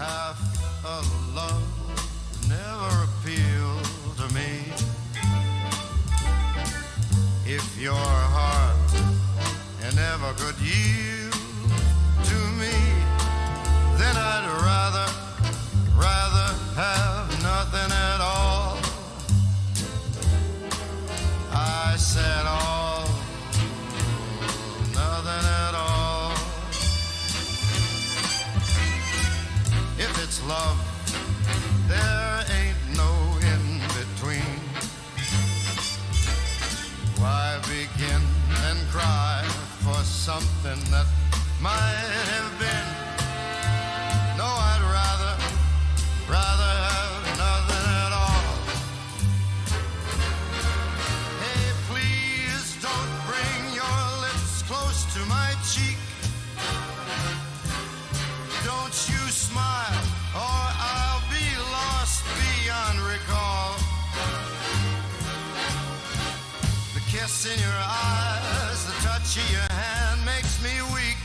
half a love never appealed to me. If your heart never could yield to me, then I'd rather have nothing at all. I said all, nothing at all. If it's love, there ain't no in between. Why begin and cry for something that might have been? No, I'd rather have nothing at all. Hey, please don't bring your lips close to my cheek. Don't you smile or I'll be lost beyond recall. The kiss in your eyes, the touch of your hand makes me weak.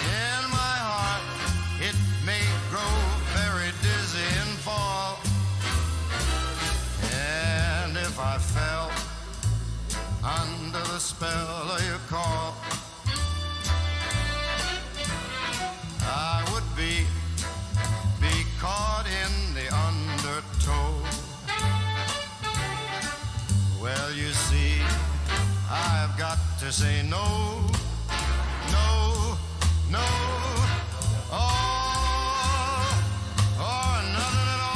In my heart, it may grow very dizzy and fall. And if I fell under the spell of your call, I would be caught in the undertow. Well, you see, I've got to say no, no, no, all or nothing at all.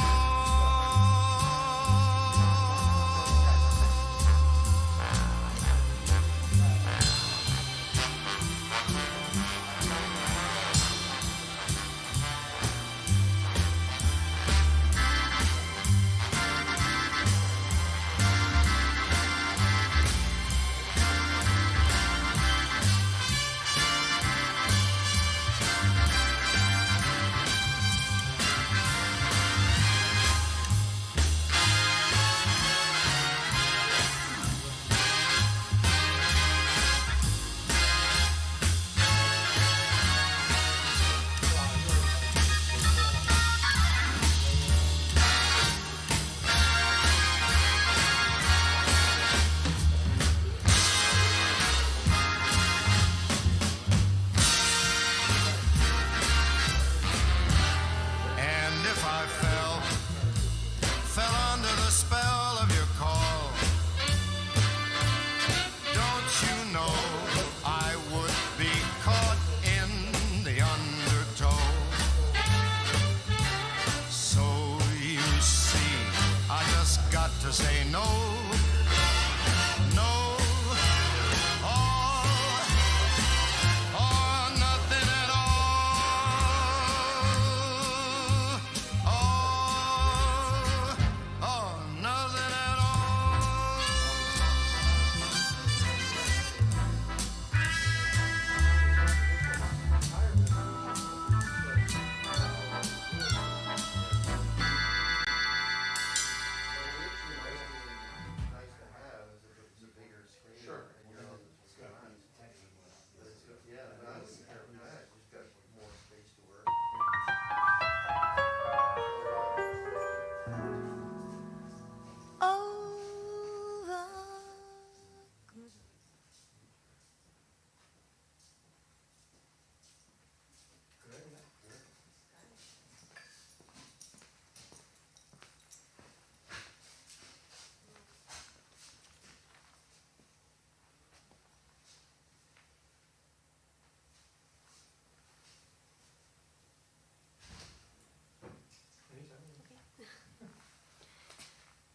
To say no, no, all or nothing at all, all or nothing at all.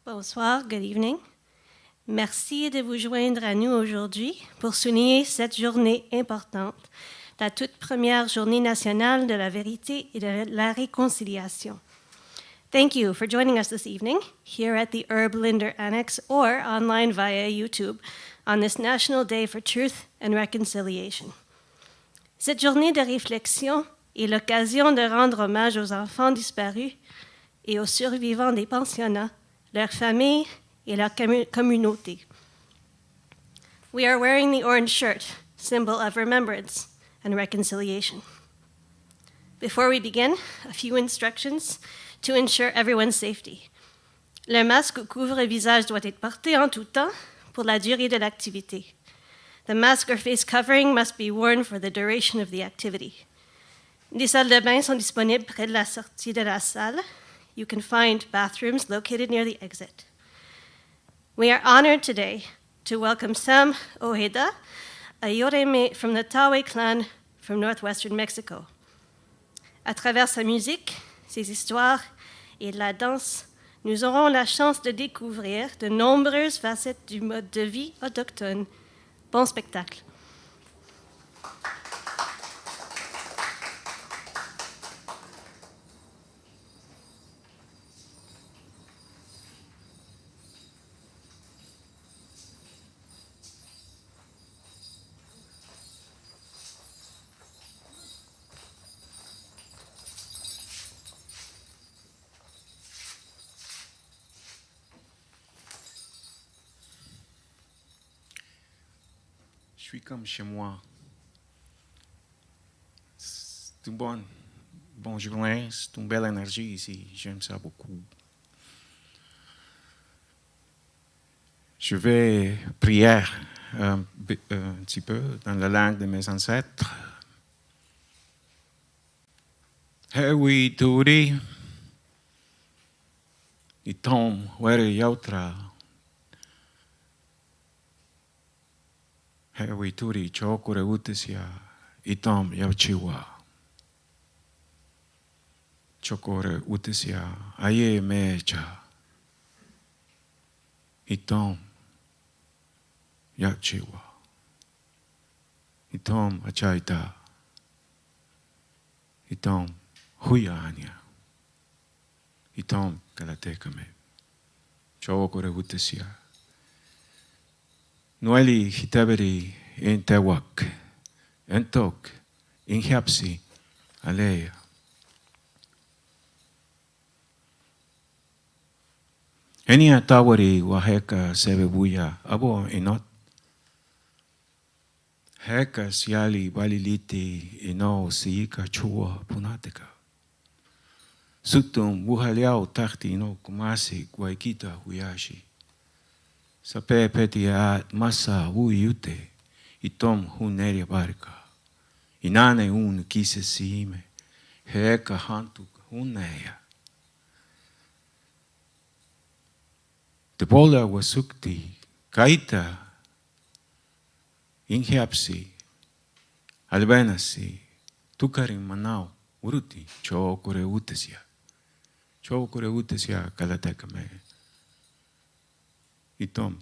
Bonsoir, good evening. Merci de vous joindre à nous aujourd'hui pour souligner cette journée importante, la toute première journée nationale de la vérité et de la réconciliation. Thank you for joining us this evening here at the Herb Linder Annex or online via YouTube on this National Day for Truth and Reconciliation. Cette journée de réflexion est l'occasion de rendre hommage aux enfants disparus et aux survivants des pensionnats, leurs familles et leur communauté. We are wearing the orange shirt, symbol of remembrance and reconciliation. Before we begin, a few instructions to ensure everyone's safety. Le masque ou couvre-visage doit être porté en tout temps pour la durée de l'activité. The mask or face covering must be worn for the duration of the activity. Des salles de bain sont disponibles près de la sortie de la salle. You can find bathrooms located near the exit. We are honored today to welcome Sam Ojeda, a Yoreme from the Tawe clan from northwestern Mexico. À travers sa musique, ses histoires et la danse, nous aurons la chance de découvrir de nombreuses facettes du mode de vie autochtone. Bon spectacle. Je suis comme chez moi. C'est une bonne journée, c'est une belle énergie ici. J'aime ça beaucoup. Je vais prier un petit peu dans la langue de mes ancêtres. Hewi turi, itom weri yautra. Hewi turi chokure utesia, itom yauchiwa. Chokore utesia, aye mecha. Itom yauchiwa. Itom achaita. Itom huyanya. Itom kalatekame. Chokore utesia. Nueli hitaberi in tewak, entok, in hiapsi, aleya. Enia tawari waheka sebebuya, abo inot. Heka siali baliliti ino siika chua punateka. Sutum buhaliao tahti ino kumasi guaikita huyashi. Sape petia masa uyute, itom huneria barka. Inane un kise siime, heka hantuk huneya. Tepola wasukti, kaita, inhiapsi, albenasi, tukarin manau, uruti, chokore utesia. Chokore utesia kalatekame. Itom,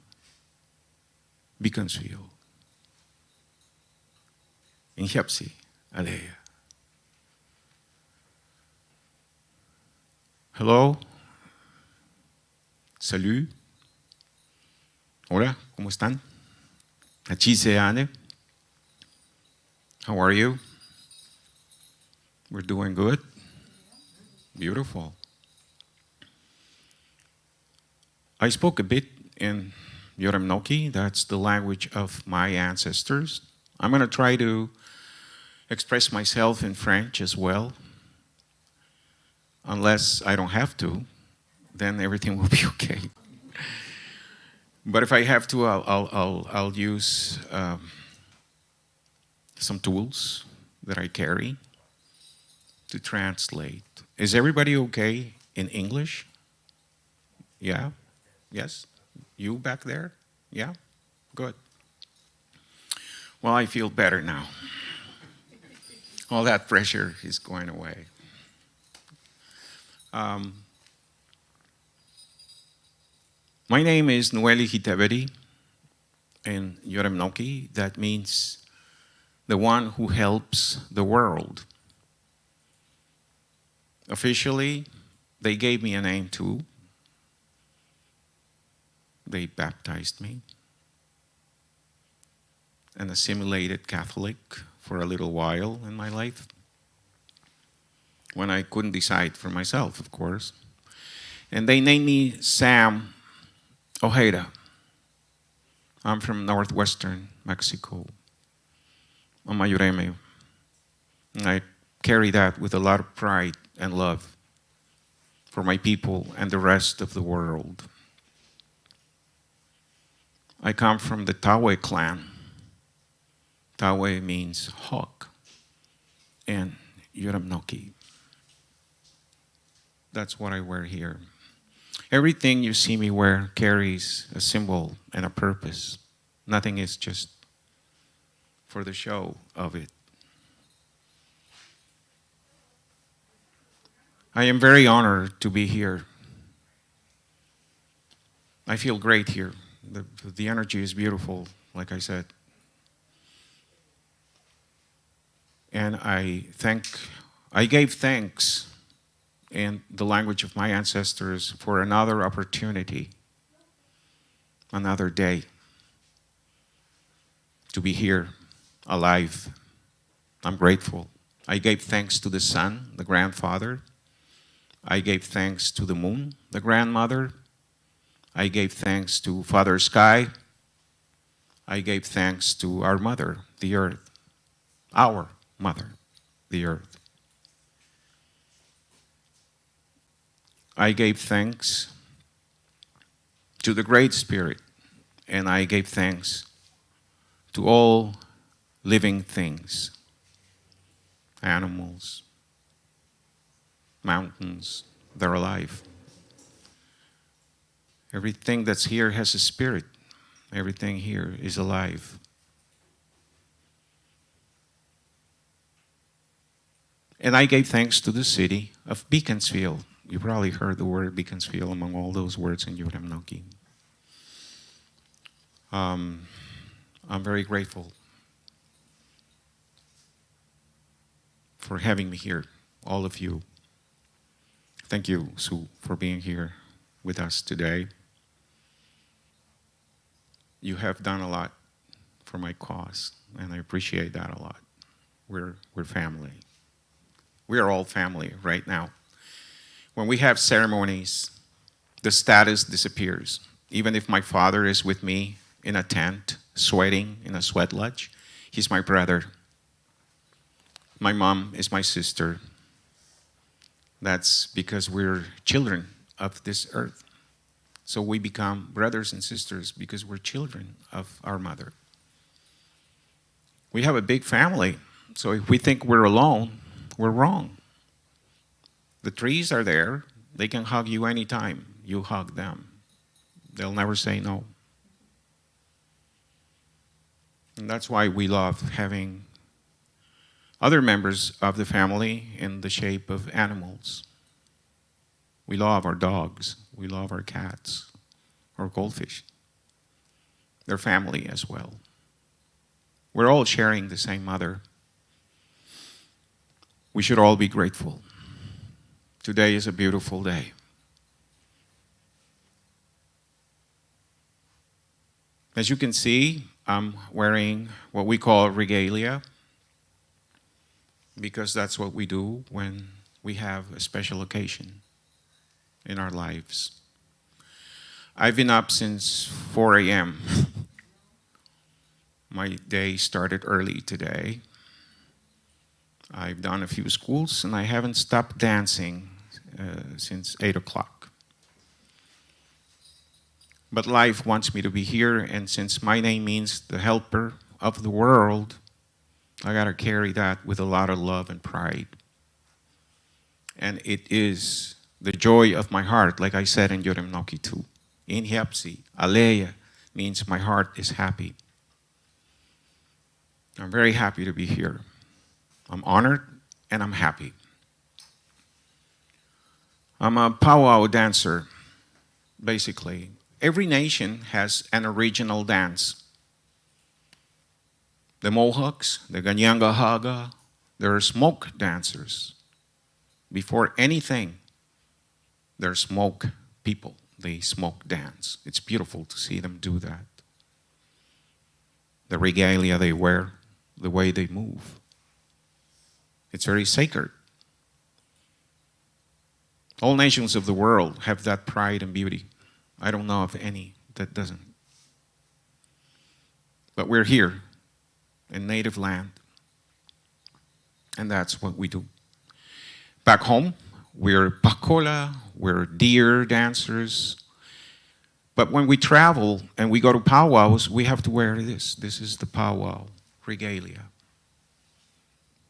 bikansuyo. Inhiapsi, aleya. Hello. Salut. Hola, ¿cómo están? Achiseane. How are you? We're doing good. Beautiful. I spoke a bit in Yoremnoki, that's the language of my ancestors. I'm going to try to express myself in French as well. Unless I don't have to, then everything will be okay. But if I have to, I'll use some tools that I carry to translate. Is everybody okay in English? Yeah? Yes? You back there? Yeah? Good. Well, I feel better now. All that pressure is going away. My name is Nueli Hiteberi in Yoremnoki. That means the one who helps the world. Officially, they gave me a name too. They baptized me. An assimilated Catholic for a little while in my life. When I couldn't decide for myself, of course. And they named me Sam Ojeda. I'm from northwestern Mexico. I'm Mayureme. I carry that with a lot of pride and love for my people and the rest of the world. I come from the Tawe clan. Tawe means hawk and Yuramnoki. That's what I wear here. Everything you see me wear carries a symbol and a purpose. Nothing is just for the show of it. I am very honored to be here. I feel great here. The energy is beautiful, like I said. And I gave thanks in the language of my ancestors for another opportunity, another day to be here, alive. I'm grateful. I gave thanks to the sun, the grandfather. I gave thanks to the moon, the grandmother. I gave thanks to Father Sky. I gave thanks to our mother, the earth, our mother, the earth. I gave thanks to the Great Spirit, and I gave thanks to all living things, animals, mountains, they're alive. Everything that's here has a spirit. Everything here is alive. And I gave thanks to the city of Beaconsfield. You probably heard the word Beaconsfield among all those words in Yuramnoki. I'm very grateful for having me here, all of you. Thank you, Sue, for being here with us today. You have done a lot for my cause, and I appreciate that a lot. We're family. We are all family right now. When we have ceremonies, the status disappears. Even if my father is with me in a tent, sweating in a sweat lodge, he's my brother. My mom is my sister. That's because we're children of this earth. So we become brothers and sisters because we're children of our mother. We have a big family, so if we think we're alone, we're wrong. The trees are there. They can hug you anytime you hug them. They'll never say no. And that's why we love having other members of the family in the shape of animals. We love our dogs. We love our cats, our goldfish. They're family as well. We're all sharing the same mother. We should all be grateful. Today is a beautiful day. As you can see, I'm wearing what we call regalia, because that's what we do when we have a special occasion in our lives. I've been up since 4 a.m. My day started early today. I've done a few schools, and I haven't stopped dancing since 8 o'clock. But life wants me to be here, and since my name means the helper of the world, I gotta carry that with a lot of love and pride. And it is the joy of my heart, like I said in Yuramnoki too. In Hiapsi, Aleya means my heart is happy. I'm very happy to be here. I'm honored and I'm happy. I'm a powwow dancer, basically. Every nation has an original dance. The Mohawks, the Ganyanga Haga, they're smoke dancers. Before anything, they're smoke people. They smoke dance. It's beautiful to see them do that. The regalia they wear, the way they move. It's very sacred. All nations of the world have that pride and beauty. I don't know of any that doesn't. But we're here in native land. And that's what we do. Back home, we're pakola, we're deer dancers. But when we travel and we go to powwows, we have to wear this. This is the powwow regalia.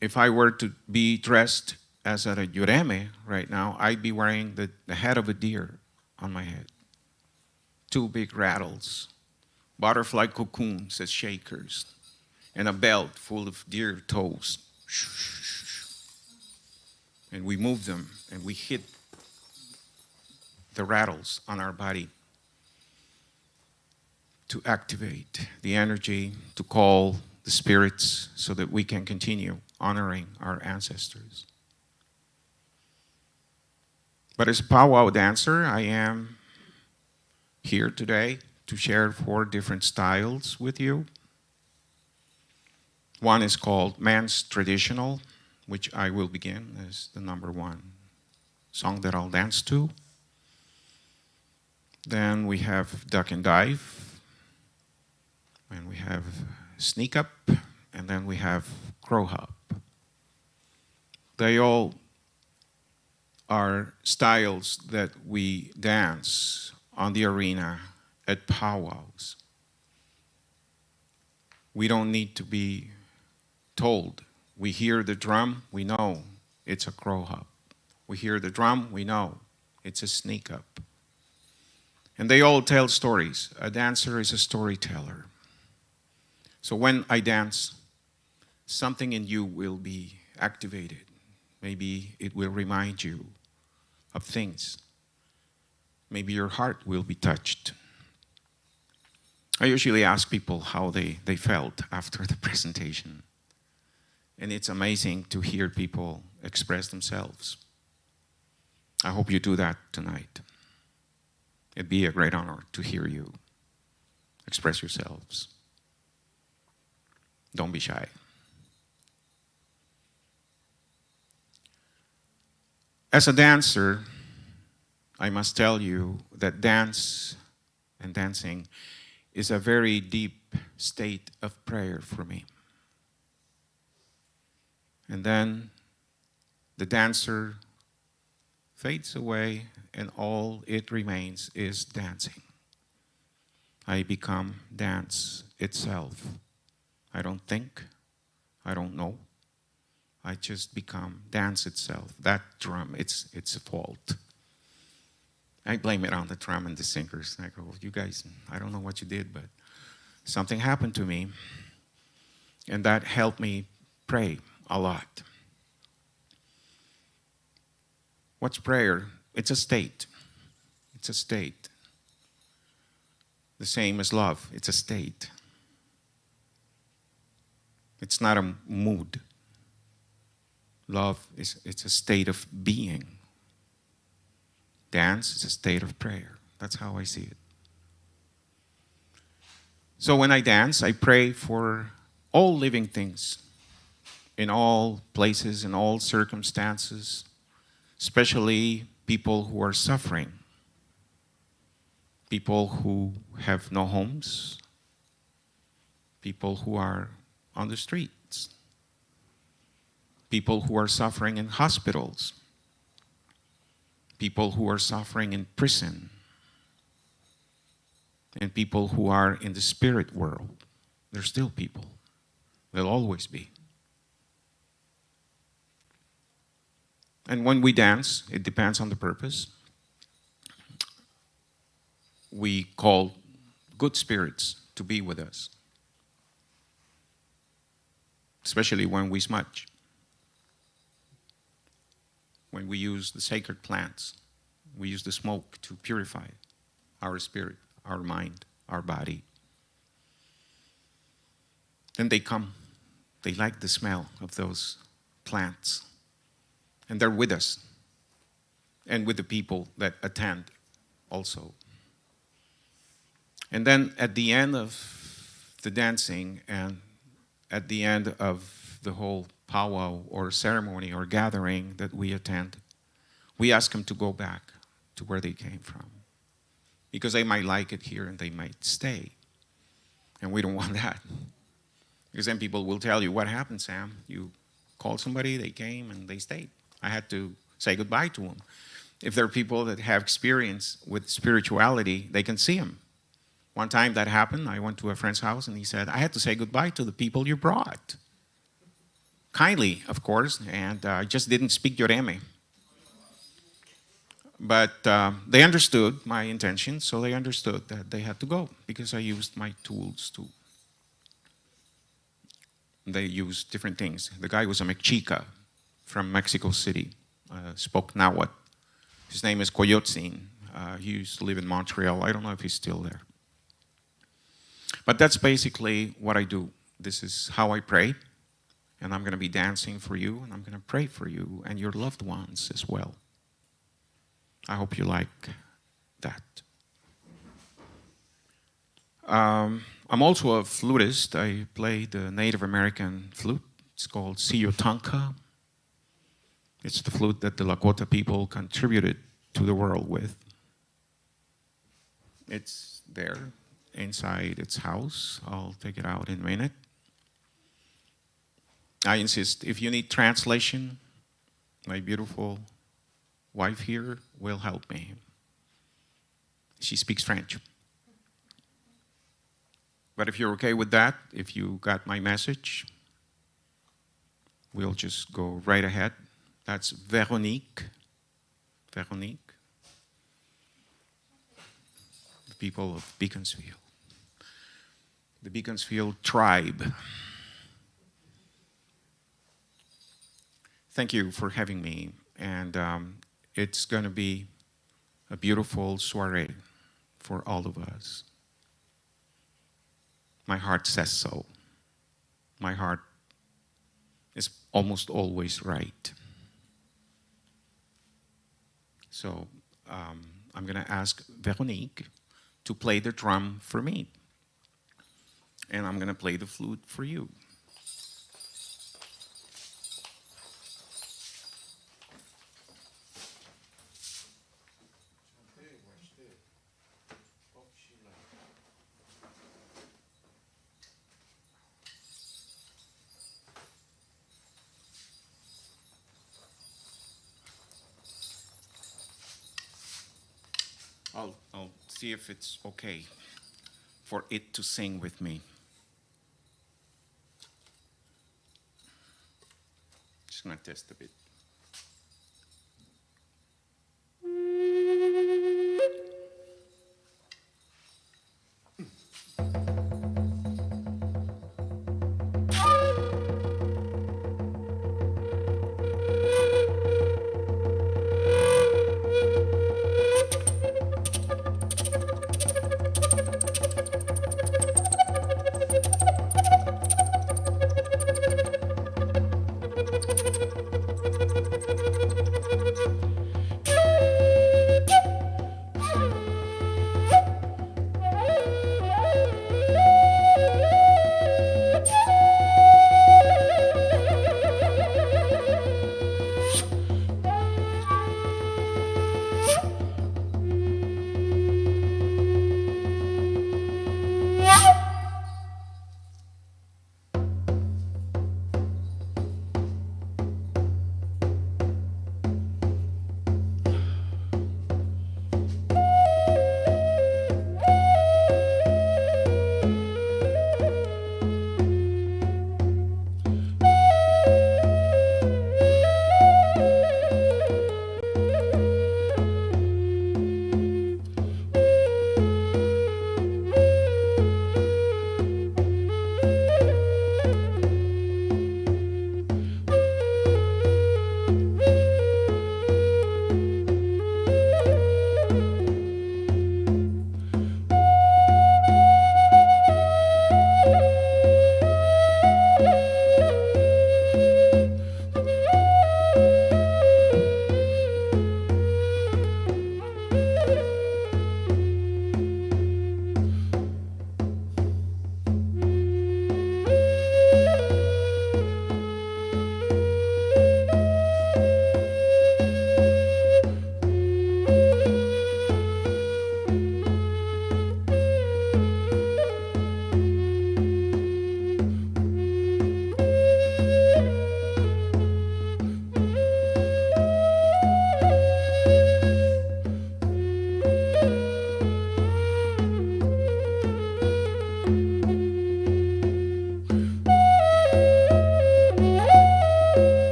If I were to be dressed as a yureme right now, I'd be wearing the head of a deer on my head. 2 big rattles, butterfly cocoons as shakers, and a belt full of deer toes. And we move them and we hit the rattles on our body to activate the energy, to call the spirits so that we can continue honoring our ancestors. But as a powwow dancer, I am here today to share 4 different styles with you. One is called Man's Traditional, which I will begin as the number 1 song that I'll dance to. Then we have Duck and Dive, and we have Sneak Up, and then we have Crow Hop. They all are styles that we dance on the arena at powwows. We don't need to be told. We hear the drum, we know it's a crow hop. We hear the drum, we know it's a sneak up. And they all tell stories. A dancer is a storyteller. So when I dance, something in you will be activated. Maybe it will remind you of things. Maybe your heart will be touched. I usually ask people how they felt after the presentation. And it's amazing to hear people express themselves. I hope you do that tonight. It'd be a great honor to hear you express yourselves. Don't be shy. As a dancer, I must tell you that dance and dancing is a very deep state of prayer for me. And then the dancer fades away and all it remains is dancing. I become dance itself. I don't think, I don't know. I just become dance itself. That drum, it's a fault. I blame it on the drum and the singers. I go, you guys, I don't know what you did, but something happened to me. And that helped me pray a lot. What's prayer? It's a state. It's a state. The same as love. It's a state. It's not a mood. Love it's a state of being. Dance is a state of prayer. That's how I see it. So when I dance, I pray for all living things in all places, in all circumstances, especially people who are suffering, people who have no homes, people who are on the streets, people who are suffering in hospitals, people who are suffering in prison, and people who are in the spirit world. They're still people. They'll always be. And when we dance, it depends on the purpose. We call good spirits to be with us, especially when we smudge, when we use the sacred plants, we use the smoke to purify our spirit, our mind, our body. Then they come. They like the smell of those plants. And they're with us and with the people that attend also. And then at the end of the dancing and at the end of the whole powwow or ceremony or gathering that we attend, we ask them to go back to where they came from. Because they might like it here and they might stay. And we don't want that. Because then people will tell you, what happened, Sam? You called somebody, they came, and they stayed. I had to say goodbye to them. If there are people that have experience with spirituality, they can see them. One time that happened, I went to a friend's house, and he said, I had to say goodbye to the people you brought. Kindly, of course, and I just didn't speak Yoreme. But they understood my intention, so they understood that they had to go because I used my tools too. They used different things. The guy was a Mexica from Mexico City, spoke Nahuatl. His name is Coyotzin. He used to live in Montreal. I don't know if he's still there. But that's basically what I do. This is how I pray. And I'm going to be dancing for you, and I'm going to pray for you and your loved ones as well. I hope you like that. I'm also a flutist. I play the Native American flute. It's called Siyotanka. It's the flute that the Lakota people contributed to the world with. It's there inside its house. I'll take it out in a minute. I insist, if you need translation, my beautiful wife here will help me. She speaks French. But if you're okay with that, if you got my message, we'll just go right ahead. That's Veronique. Veronique. The people of Beaconsfield. The Beaconsfield tribe. Thank you for having me. And it's going to be a beautiful soiree for all of us. My heart says so. My heart is almost always right. So I'm going to ask Veronique to play the drum for me. And I'm going to play the flute for you. I'll see if it's okay for it to sing with me. Just gonna test a bit.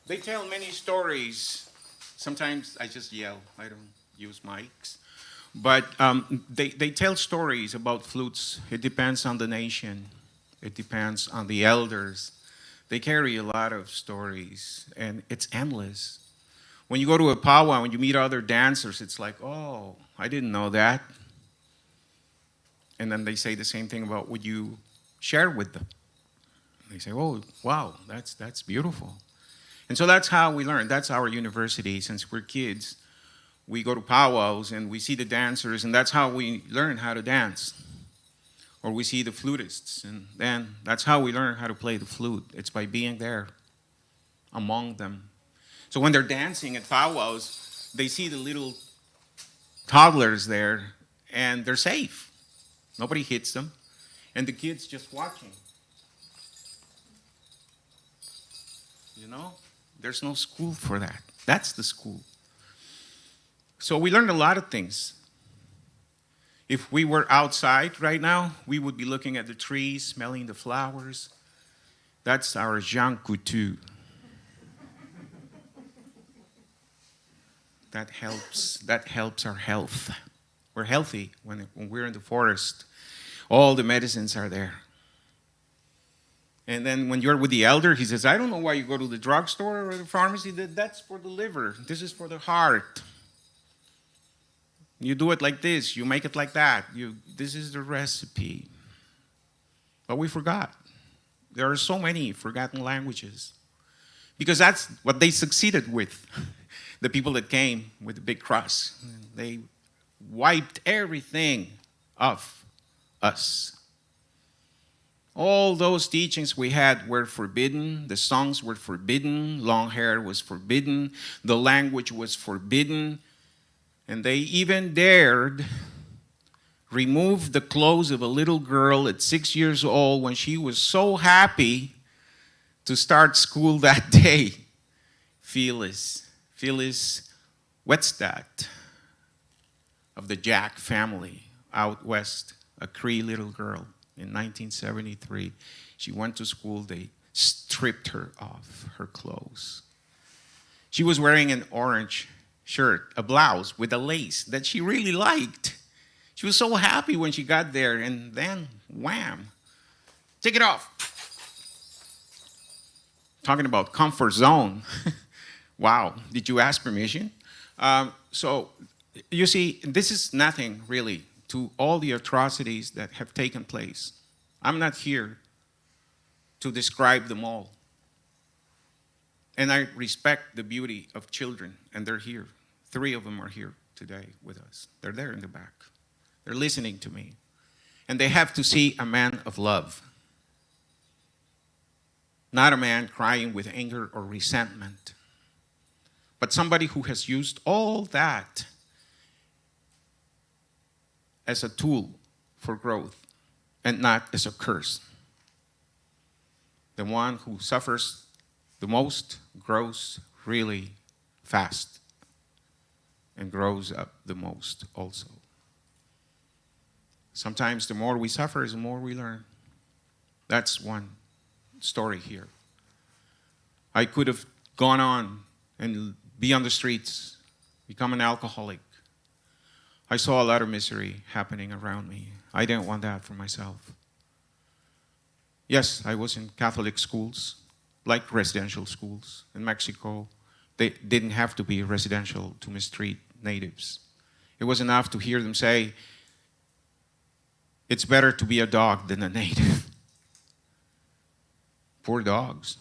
They tell many stories. Sometimes I just yell. I don't use mics. But they tell stories about flutes. It depends on the nation. It depends on the elders. They carry a lot of stories, and it's endless. When you go to a powwow and you meet other dancers, it's like, oh, I didn't know that. And then they say the same thing about what you share with them. They say, oh, wow, that's beautiful. And so that's how we learn. That's our university. Since we're kids, we go to powwows and we see the dancers, and that's how we learn how to dance. Or we see the flutists, and then that's how we learn how to play the flute. It's by being there among them. So when they're dancing at powwows, they see the little toddlers there, and they're safe. Nobody hits them. And the kids just watching. You know? There's no school for that. That's the school. So we learned a lot of things. If we were outside right now, we would be looking at the trees, smelling the flowers. That's our Jean Coutu. That helps our health. We're healthy when we're in the forest. All the medicines are there. And then when you're with the elder, he says, I don't know why you go to the drugstore or the pharmacy. That's for the liver. This is for the heart. You do it like this. You make it like that. This is the recipe. But we forgot. There are so many forgotten languages. Because that's what they succeeded with. The people that came with the big cross. They wiped everything off us. All those teachings we had were forbidden. The songs were forbidden. Long hair was forbidden. The language was forbidden. And they even dared remove the clothes of a little girl at 6 years old when she was so happy to start school that day. Phyllis Wetstadt of the Jack family out west, a Cree little girl. In 1973, she went to school. They stripped her of her clothes. She was wearing an orange shirt, a blouse with a lace that she really liked. She was so happy when she got there, and then, wham, take it off. Talking about comfort zone. Wow, did you ask permission? So, you see, this is nothing really to all the atrocities that have taken place. I'm not here to describe them all. And I respect the beauty of children, and they're here. 3 of them are here today with us. They're there in the back. They're listening to me. And they have to see a man of love. Not a man crying with anger or resentment, but somebody who has used all that as a tool for growth and not as a curse. The one who suffers the most grows really fast and grows up the most also. Sometimes the more we suffer is the more we learn. That's one story here. I could have gone on and be on the streets, become an alcoholic. I saw a lot of misery happening around me. I didn't want that for myself. Yes, I was in Catholic schools, like residential schools. In Mexico, they didn't have to be residential to mistreat natives. It was enough to hear them say, it's better to be a dog than a native. Poor dogs.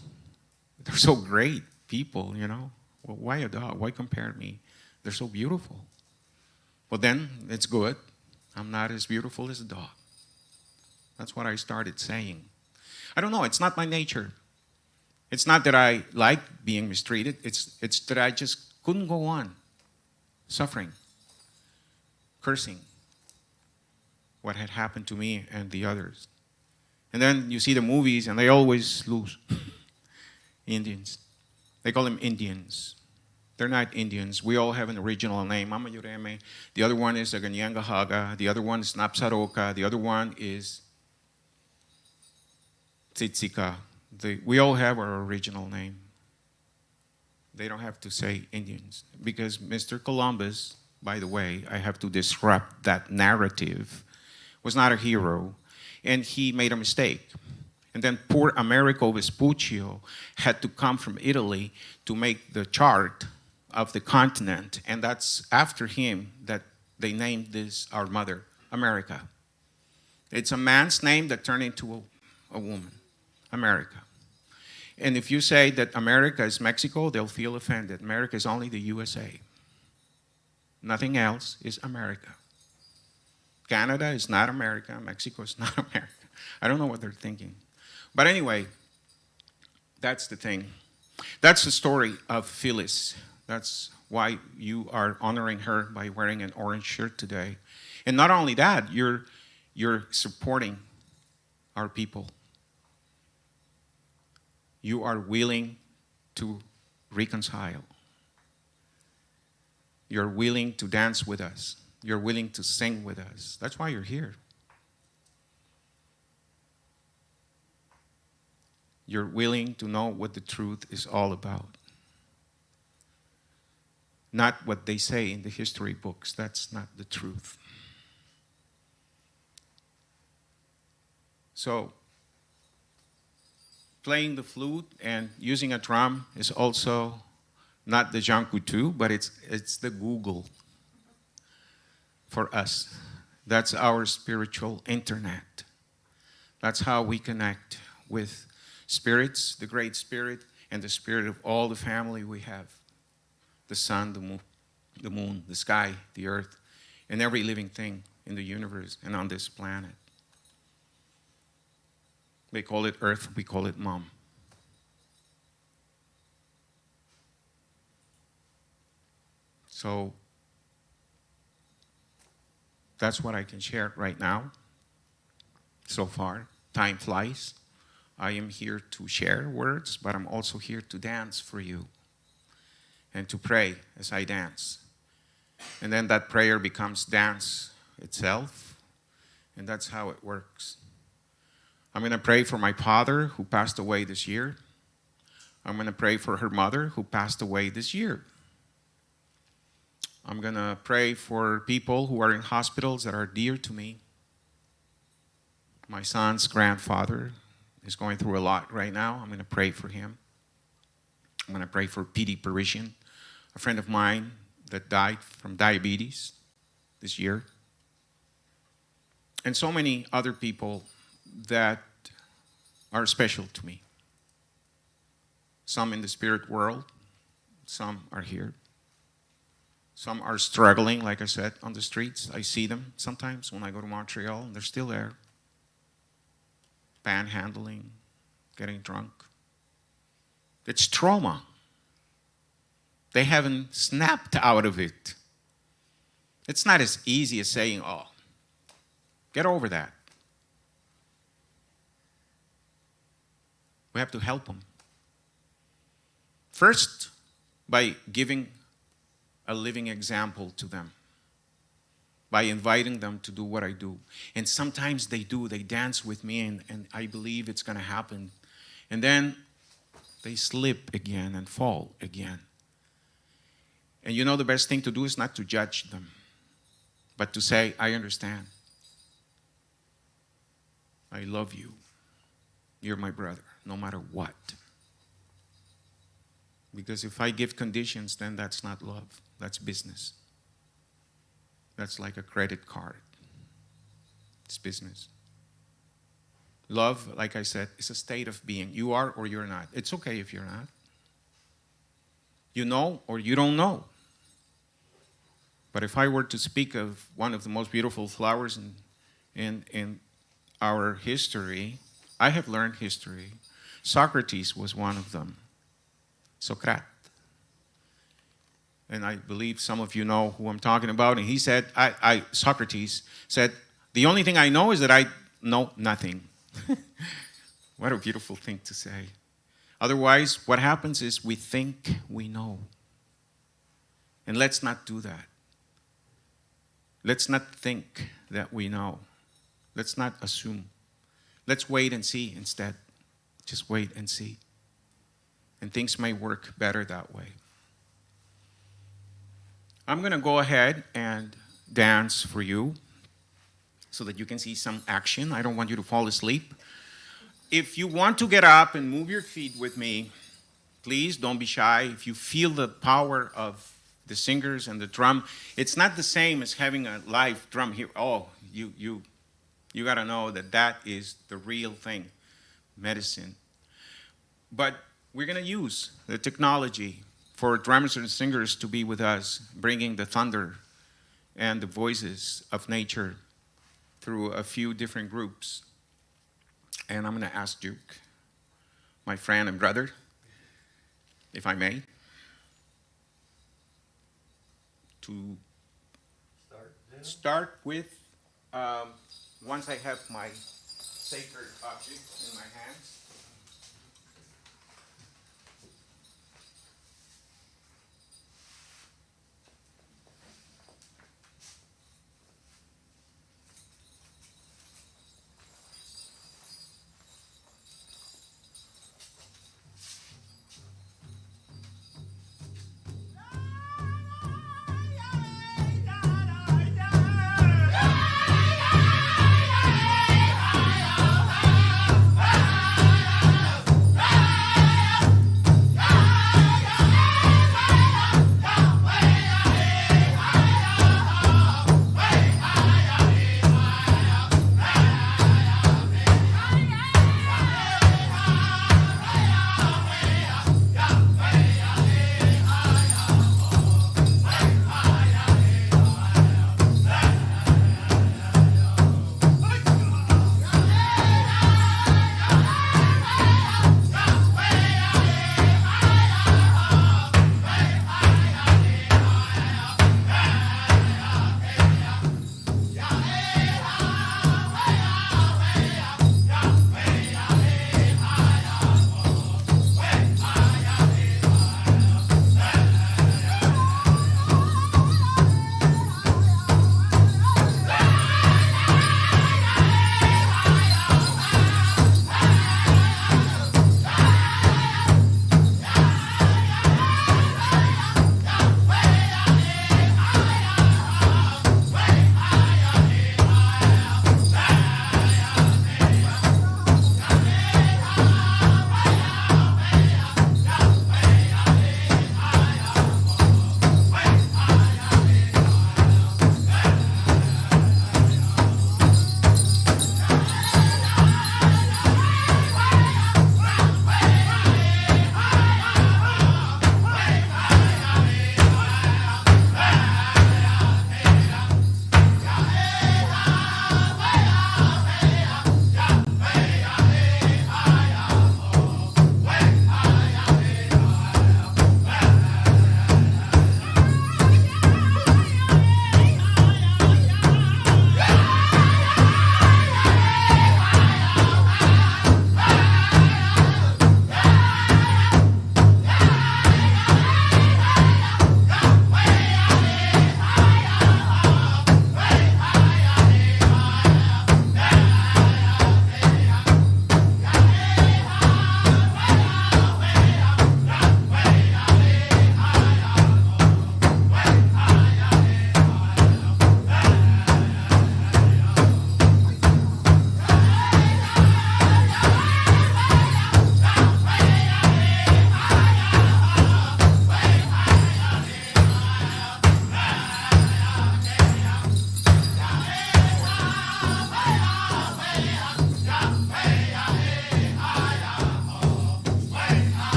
They're so great people, you know. Well, why a dog? Why compare me? They're so beautiful. Well, then, it's good. I'm not as beautiful as a dog. That's what I started saying. I don't know. It's not my nature. It's not that I like being mistreated. It's that I just couldn't go on suffering, cursing what had happened to me and the others. And then you see the movies, and they always lose. Indians. They call them Indians. They're not Indians. We all have an original name. Mama Yureme. The other one is Aganyangahaga. The other one is Napsaroka. The other one is Tsitsika. We all have our original name. They don't have to say Indians. Because Mr. Columbus, by the way, I have to disrupt that narrative, was not a hero, and he made a mistake. And then poor Americo Vespuccio had to come from Italy to make the chart of the continent, and that's after him that they named this our mother, America. It's a man's name that turned into a woman, America. And if you say that America is Mexico, they'll feel offended. America is only the USA. Nothing else is America. Canada is not America. Mexico is not America. I don't know what they're thinking. But anyway, that's the thing. That's the story of Phyllis. That's why you are honoring her by wearing an orange shirt today. And not only that, you're supporting our people. You are willing to reconcile. You're willing to dance with us. You're willing to sing with us. That's why you're here. You're willing to know what the truth is all about. Not what they say in the history books. That's not the truth. So, playing the flute and using a drum is also not the Jean Coutu, but it's the Google for us. That's our spiritual internet. That's how we connect with spirits, the Great Spirit, and the spirit of all the family we have. The sun, the moon, the sky, the earth, and every living thing in the universe and on this planet. They call it Earth, we call it Mom. So that's what I can share right now. So far, time flies. I am here to share words, but I'm also here to dance for you and to pray as I dance. And then that prayer becomes dance itself, and that's how it works. I'm going to pray for my father who passed away this year. I'm going to pray for her mother who passed away this year. I'm going to pray for people who are in hospitals that are dear to me. My son's grandfather is going through a lot right now. I'm going to pray for him. I'm going to pray for P.D. Parisian, a friend of mine that died from diabetes this year. And so many other people that are special to me. Some in the spirit world, some are here. Some are struggling, like I said, on the streets. I see them sometimes when I go to Montreal, and they're still there. Panhandling, getting drunk. It's trauma. They haven't snapped out of it. It's not as easy as saying, oh, get over that. We have to help them. First, by giving a living example to them, by inviting them to do what I do. And sometimes they do, they dance with me, and I believe it's going to happen. And then they slip again and fall again. And you know the best thing to do is not to judge them, but to say, I understand. I love you. You're my brother, no matter what. Because if I give conditions, then that's not love. That's business. That's like a credit card. It's business. Love, like I said, is a state of being. You are or you're not. It's okay if you're not. You know or you don't know. But if I were to speak of one of the most beautiful flowers in our history, I have learned history. Socrates was one of them. Socrates. And I believe some of you know who I'm talking about. And he said, Socrates said, the only thing I know is that I know nothing. What a beautiful thing to say. Otherwise, what happens is we think we know. And let's not do that. Let's not think that we know. Let's not assume. Let's wait and see instead. Just wait and see. And things may work better that way. I'm going to go ahead and dance for you so that you can see some action. I don't want you to fall asleep. If you want to get up and move your feet with me, please don't be shy. If you feel the power of the singers and the drum, it's not the same as having a live drum here. Oh, you got to know that that is the real thing, medicine. But we're going to use the technology for drummers and singers to be with us, bringing the thunder and the voices of nature through a few different groups. And I'm going to ask Duke, my friend and brother, if I may, to start with, once I have my sacred object in my hands.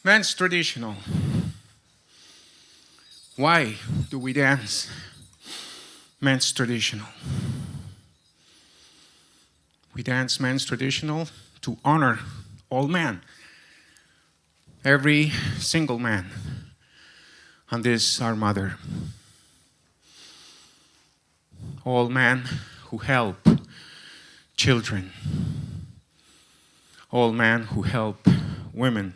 Men's traditional. Why do we dance men's traditional? We dance men's traditional to honor all men, every single man on this our mother. All men who help children, all men who help women,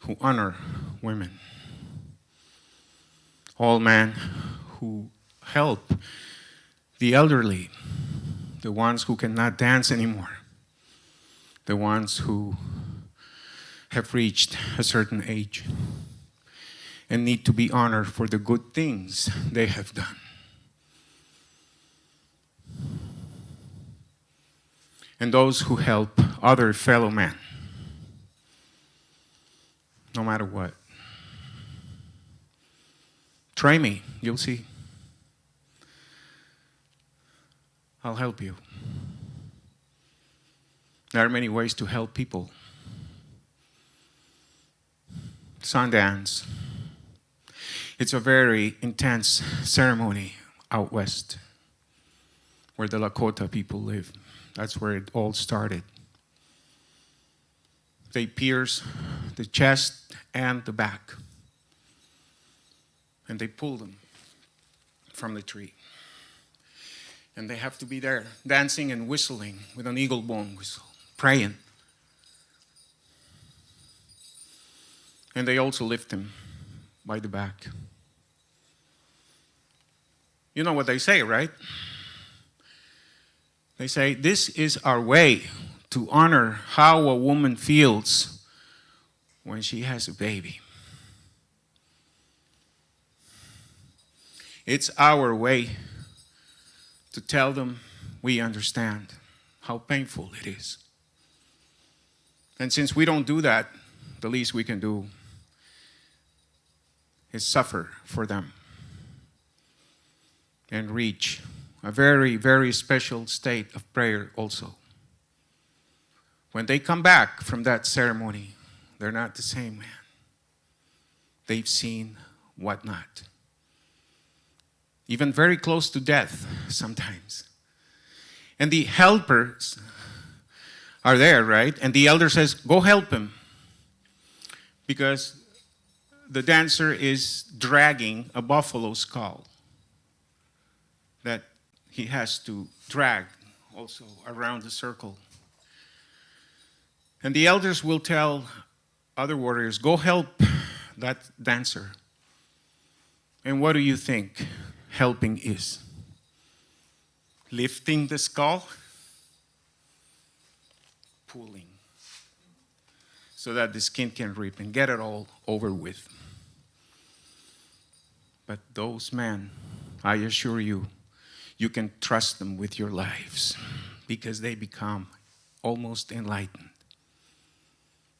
who honor women, all men who help the elderly, the ones who cannot dance anymore, the ones who have reached a certain age and need to be honored for the good things they have done. And those who help other fellow men, no matter what. Try me, you'll see. I'll help you. There are many ways to help people. Sundance. It's a very intense ceremony out west where the Lakota people live. That's where it all started. They pierce the chest and the back, and they pull them from the tree. And they have to be there dancing and whistling with an eagle bone whistle, praying. And they also lift them by the back. You know what they say, right? They say, this is our way to honor how a woman feels when she has a baby. It's our way to tell them we understand how painful it is. And since we don't do that, the least we can do is suffer for them and reach a very, very special state of prayer also. When they come back from that ceremony, they're not the same man. They've seen whatnot. Even very close to death sometimes. And the helpers are there, right? And the elder says, go help him. Because the dancer is dragging a buffalo skull that he has to drag also around the circle. And the elders will tell other warriors, go help that dancer. And what do you think helping is? Lifting the skull? Pulling. So that the skin can rip and get it all over with. But those men, I assure you, you can trust them with your lives because they become almost enlightened.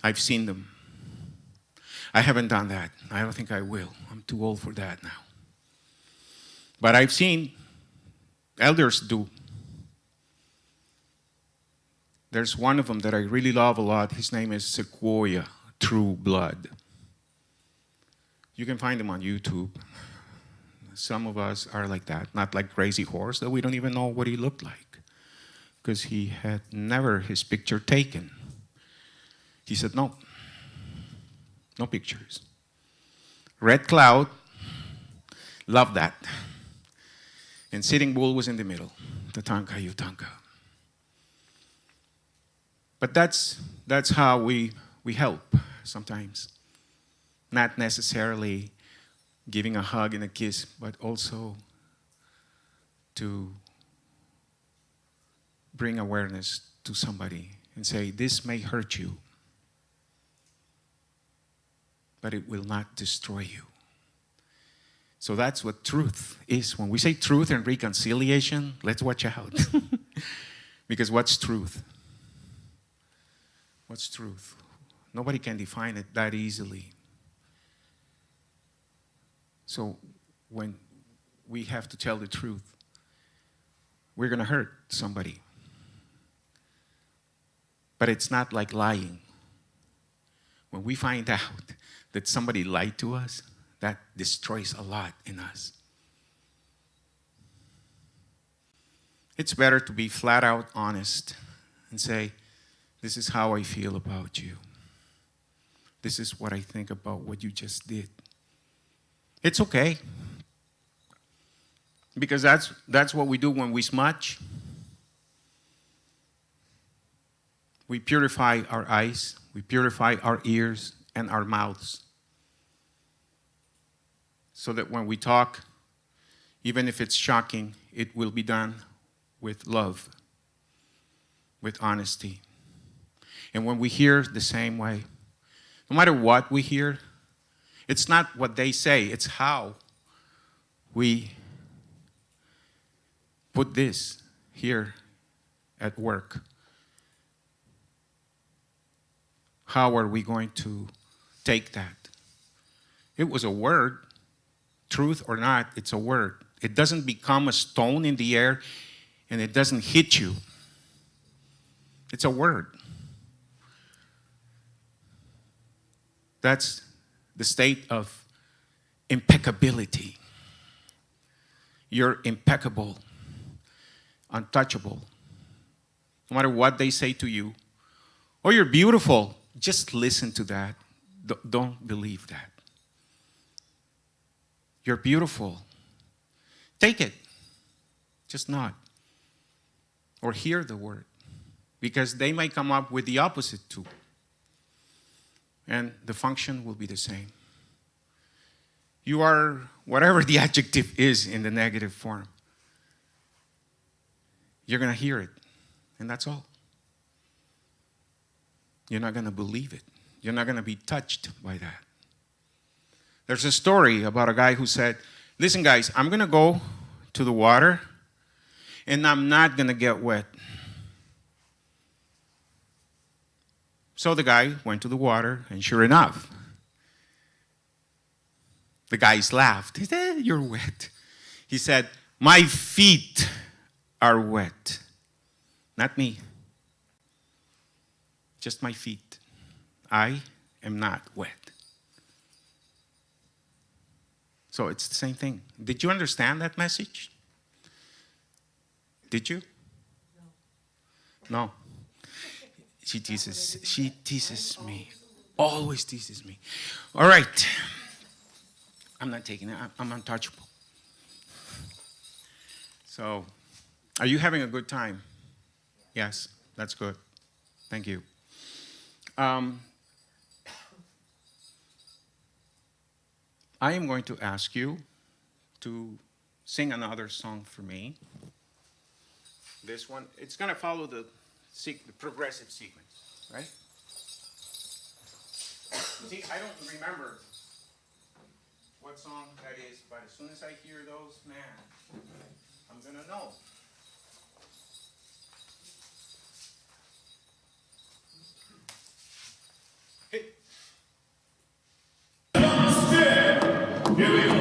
I've seen them. I haven't done that. I don't think I will. I'm too old for that now. But I've seen elders do. There's one of them that I really love a lot. His name is Sequoia True Blood. You can find him on YouTube. Some of us are like that, not like Crazy Horse, that we don't even know what he looked like because he had never his picture taken. He said, no pictures. Red Cloud, love that. And Sitting Bull was in the middle, Tatanka Yutanka. But that's how we help sometimes. Not necessarily giving a hug and a kiss, but also to bring awareness to somebody and say, this may hurt you, but it will not destroy you. So that's what truth is. When we say truth and reconciliation, let's watch out. Because what's truth? What's truth? Nobody can define it that easily. So when we have to tell the truth, we're going to hurt somebody. But it's not like lying. when we find out that somebody lied to us, that destroys a lot in us. It's better to be flat out honest and say, this is how I feel about you. This is what I think about what you just did. It's okay. Because that's what we do when we smudge. We purify our eyes, we purify our ears and our mouths. So that when we talk, even if it's shocking, it will be done with love, with honesty. And when we hear the same way, no matter what we hear, it's not what they say, it's how we put this here at work. How are we going to take that? It was a word, truth or not, it's a word. It doesn't become a stone in the air and it doesn't hit you. It's a word. That's the state of impeccability. You're impeccable, untouchable. No matter what they say to you, oh, you're beautiful, just listen to that. Don't believe that. You're beautiful. Take it. Just nod. Or hear the word. Because they might come up with the opposite too. And the function will be the same. You are whatever the adjective is in the negative form. You're going to hear it. And that's all. You're not going to believe it. You're not going to be touched by that. There's a story about a guy who said, listen guys, I'm going to go to the water and I'm not going to get wet. So the guy went to the water and sure enough, the guys laughed. He said, you're wet. He said, my feet are wet. Not me. Just my feet. I am not wet. So it's the same thing. Did you understand that message? Did you? No. She teases me. Always teases me. All right. I'm not taking it. I'm untouchable. So, are you having a good time? Yes, that's good. Thank you. I am going to ask you to sing another song for me. This one, it's going to follow the progressive sequence, right? See, I don't remember what song that is, but as soon as I hear those, man, I'm going to know. Hey. Here we go.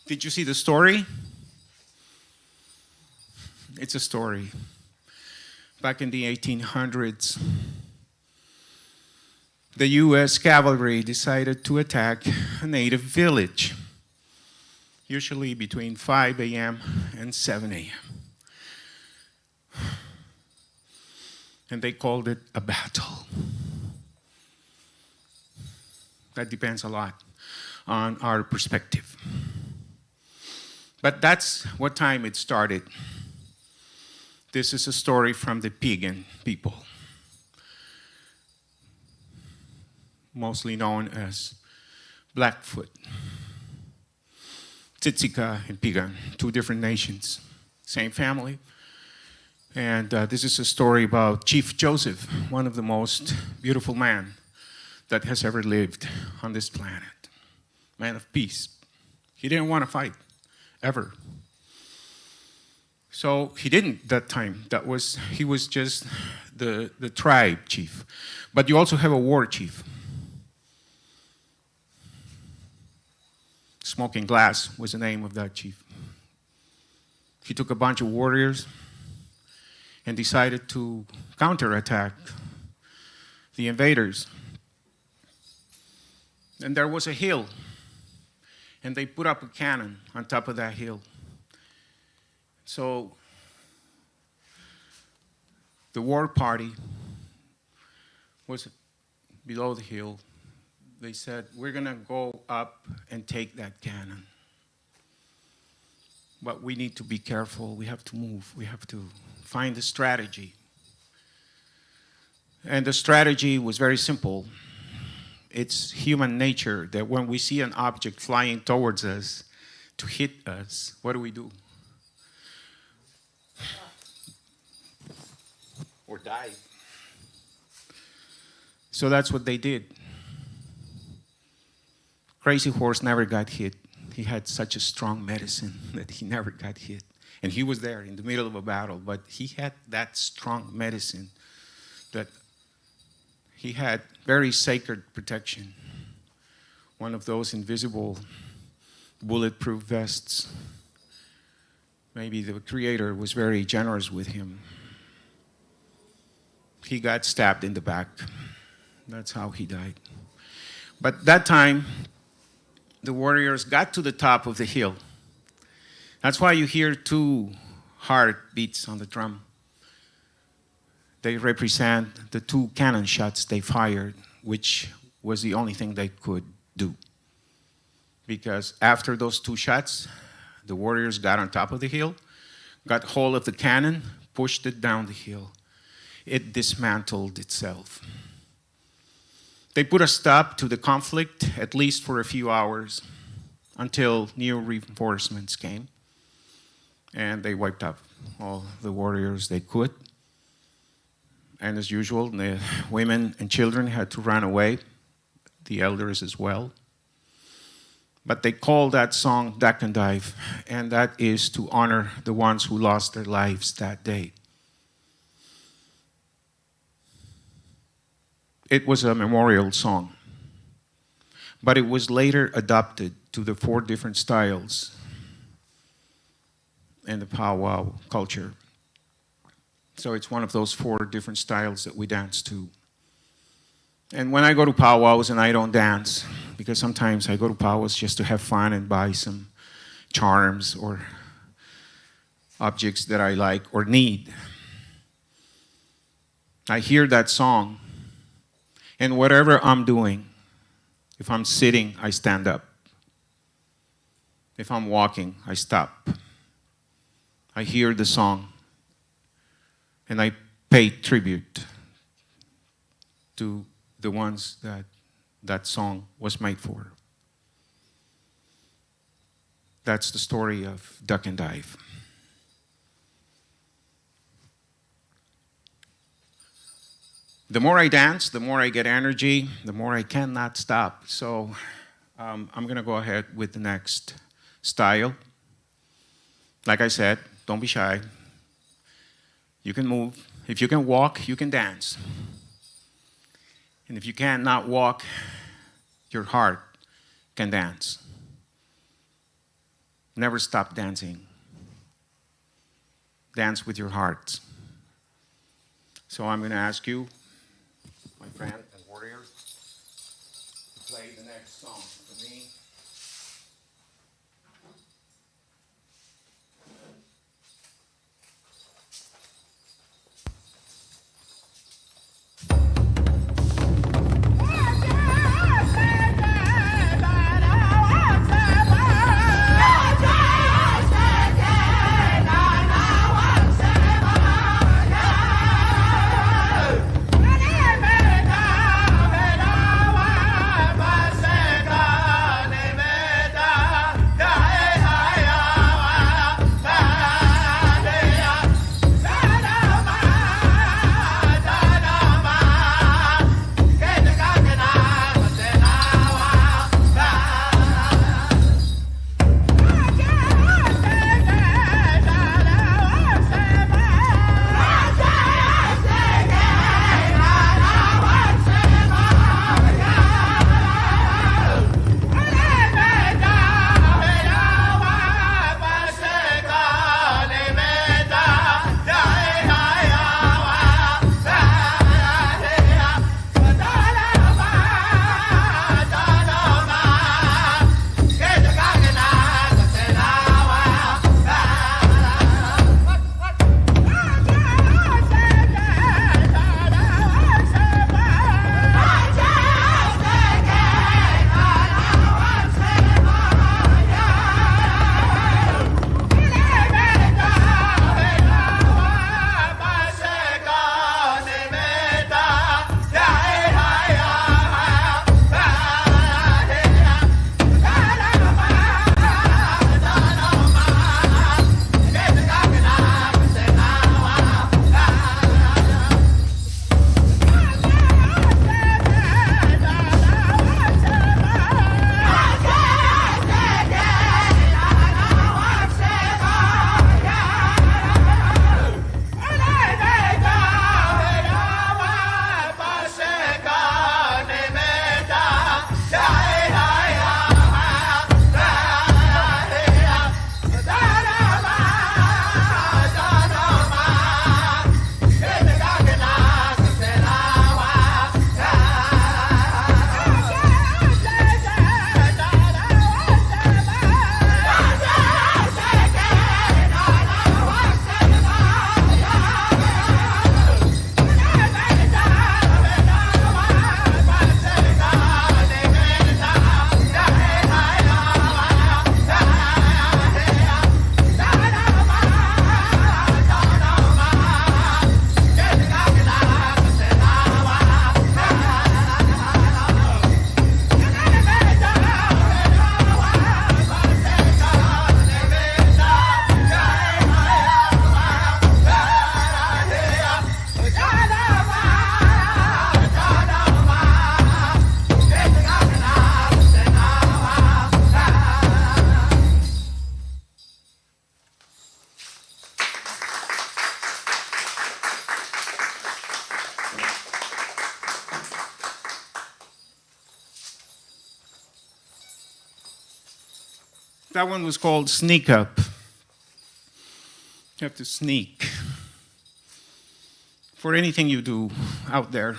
Did you see the story? It's a story. Back in the 1800s, the US cavalry decided to attack a native village, usually between 5 a.m. and 7 a.m. And they called it a battle. That depends a lot on our perspective. But that's what time it started. This is a story from the pagan people, mostly known as Blackfoot. Tzitzika and Pagan, two different nations, same family. And this is a story about Chief Joseph, one of the most beautiful men that has ever lived on this planet. Man of peace. He didn't want to fight, ever. So he didn't that time. He was just the tribe chief. But you also have a war chief. Smoking Glass was the name of that chief. He took a bunch of warriors and decided to counterattack the invaders. And there was a hill, and they put up a cannon on top of that hill. So the war party was below the hill. They said, we're going to go up and take that cannon. But we need to be careful. We have to move. We have to find a strategy. And the strategy was very simple. It's human nature that when we see an object flying towards us to hit us, what do? Or dive. So that's what they did. Crazy Horse never got hit. He had such a strong medicine that he never got hit. And he was there in the middle of a battle, but he had that strong medicine that he had very sacred protection. One of those invisible bulletproof vests. Maybe the Creator was very generous with him. He got stabbed in the back. That's how he died. But that time, the warriors got to the top of the hill. That's why you hear two heartbeats on the drum. They represent the two cannon shots they fired, which was the only thing they could do. Because after those two shots, the warriors got on top of the hill, got hold of the cannon, pushed it down the hill. It dismantled itself. They put a stop to the conflict, at least for a few hours, until new reinforcements came. And they wiped out all the warriors they could. And as usual, the women and children had to run away, the elders as well. But they call that song Duck and Dive, and that is to honor the ones who lost their lives that day. It was a memorial song, but it was later adopted to the 4 different styles in the powwow culture. So it's one of those 4 different styles that we dance to. And when I go to powwows and I don't dance, because sometimes I go to powwows just to have fun and buy some charms or objects that I like or need, I hear that song. And whatever I'm doing, if I'm sitting, I stand up. If I'm walking, I stop. I hear the song, and I pay tribute to the ones that that song was made for. That's the story of Duck and Dive. The more I dance, the more I get energy, the more I cannot stop. So I'm going to go ahead with the next style. Like I said, don't be shy. You can move. If you can walk, you can dance. And if you cannot walk, your heart can dance. Never stop dancing. Dance with your heart. So I'm going to ask you, my friend and warrior, to play the next song for me. That one was called Sneak Up. You have to sneak. For anything you do out there.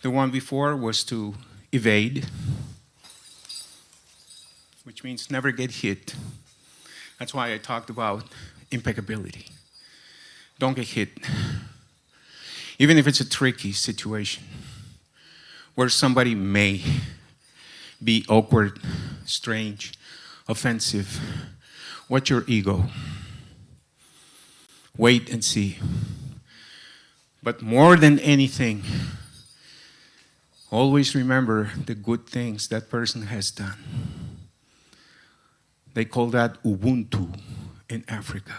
The one before was to evade, which means never get hit. That's why I talked about impeccability. Don't get hit. Even if it's a tricky situation where somebody may be awkward, strange, offensive. What's your ego? Wait and see. But more than anything, always remember the good things that person has done. They call that Ubuntu in Africa.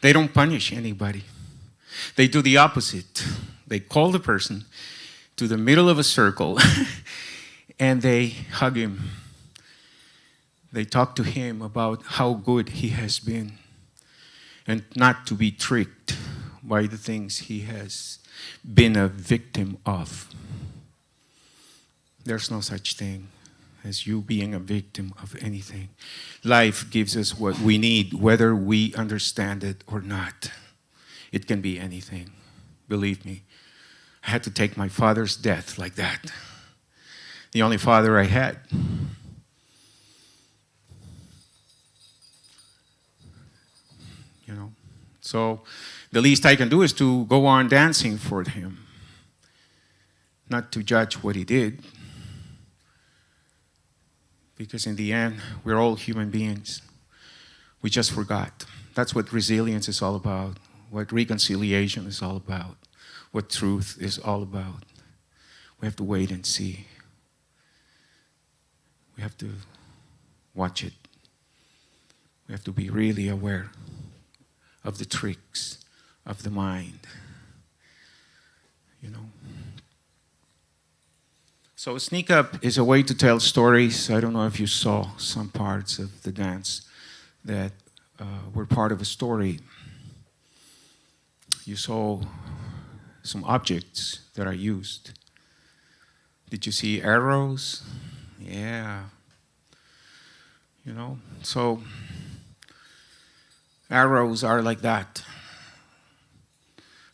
They don't punish anybody. They do the opposite. They call the person to the middle of a circle and they hug him. They talk to him about how good he has been and not to be tricked by the things he has been a victim of. There's no such thing as you being a victim of anything. Life gives us what we need, whether we understand it or not. It can be anything. Believe me. I had to take my father's death like that. The only father I had. You know, so the least I can do is to go on dancing for him, not to judge what he did, because in the end, we're all human beings. We just forgot. That's what resilience is all about, what reconciliation is all about, what truth is all about. We have to wait and see. We have to watch it. We have to be really aware of the tricks of the mind. You know. So sneak up is a way to tell stories. I don't know if you saw some parts of the dance that were part of a story. You saw some objects that are used. Did you see arrows? Yeah. You know, so arrows are like that.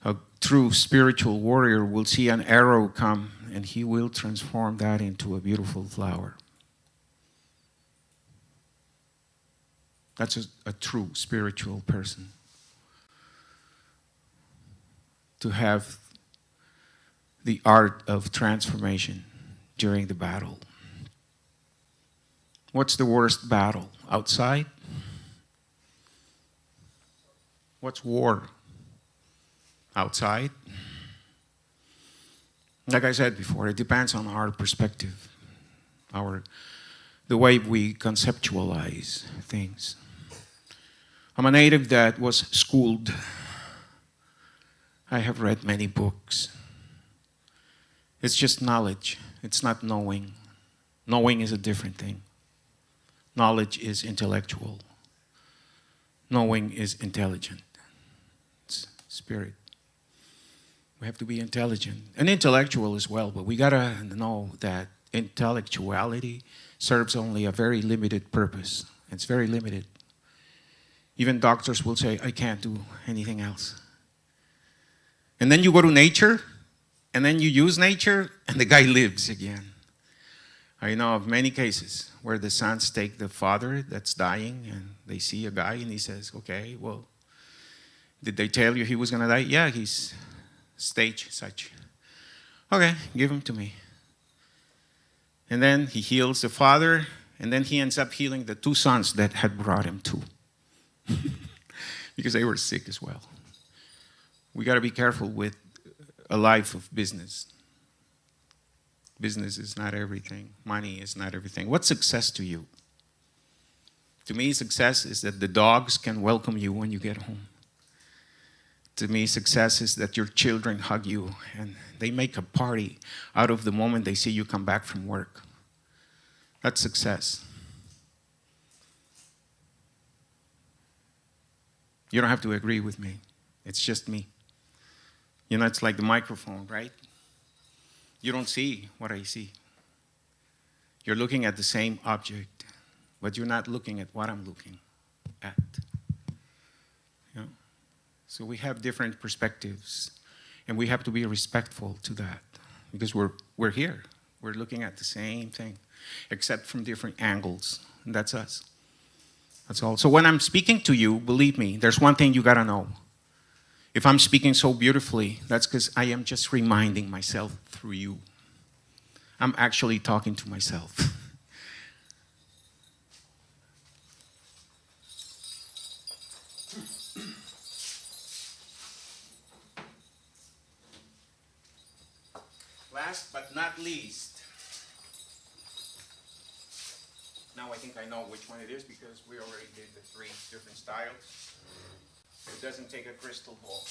A true spiritual warrior will see an arrow come and he will transform that into a beautiful flower. That's a true spiritual person. To have the art of transformation during the battle. What's the worst battle? Outside? What's war? Outside? Like I said before, it depends on our perspective, the way we conceptualize things. I'm a native that was schooled. I have read many books. It's just knowledge. It's not knowing. Knowing is a different thing. Knowledge is intellectual. Knowing is intelligent. It's spirit. We have to be intelligent and intellectual as well, but we gotta know that intellectuality serves only a very limited purpose. It's very limited. Even doctors will say, I can't do anything else. And then you go to nature, and then you use nature, and the guy lives again. I know of many cases where the sons take the father that's dying, and they see a guy, and he says, okay, well, did they tell you he was going to die? Yeah, he's stage such. Okay, give him to me. And then he heals the father, and then he ends up healing the two sons that had brought him to. Because they were sick as well. We got to be careful with a life of business. Business is not everything. Money is not everything. What's success to you? To me, success is that the dogs can welcome you when you get home. To me, success is that your children hug you and they make a party out of the moment they see you come back from work. That's success. You don't have to agree with me. It's just me. You know, it's like the microphone, right? You don't see what I see. You're looking at the same object, but you're not looking at what I'm looking at. You know? So we have different perspectives, and we have to be respectful to that, because we're here. We're looking at the same thing, except from different angles, and that's us. That's all. So when I'm speaking to you, believe me, there's one thing you gotta know. If I'm speaking so beautifully, that's because I am just reminding myself through you. I'm actually talking to myself. Last but not least, now I think I know which one it is because we already did the 3 different styles. It doesn't take a crystal ball.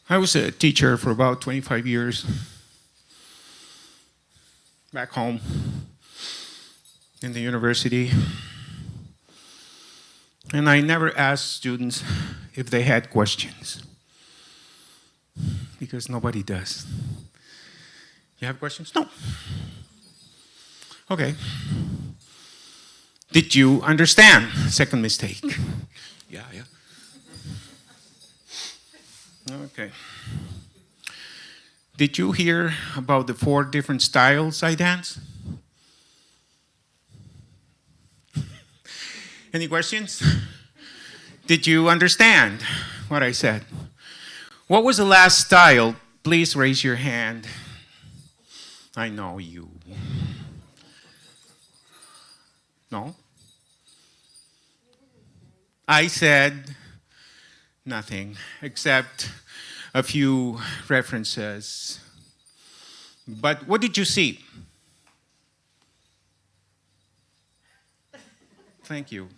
I was a teacher for about 25 years back home in the university. And I never asked students if they had questions, because nobody does. You have questions? No. Okay. Did you understand? Second mistake. Yeah. Okay. Did you hear about the 4 different styles I dance? Any questions? Did you understand what I said? What was the last style? Please raise your hand. I know you. No? I said nothing except a few references. But what did you see? Thank you.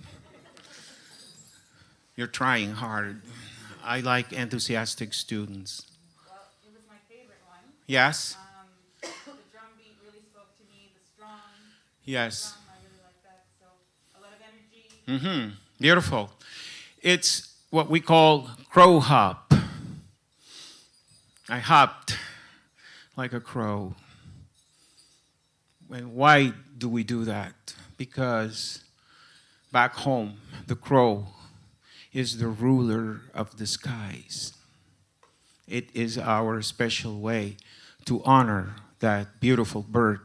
You're trying hard. I like enthusiastic students. Well, it was my favorite one. Yes? The drum beat really spoke to me. The strong Yes. drum, I really like that. So a lot of energy. Beautiful. It's what we call crow hop. I hopped like a crow. And why do we do that? Because back home, the crow is the ruler of the skies. It is our special way to honor that beautiful bird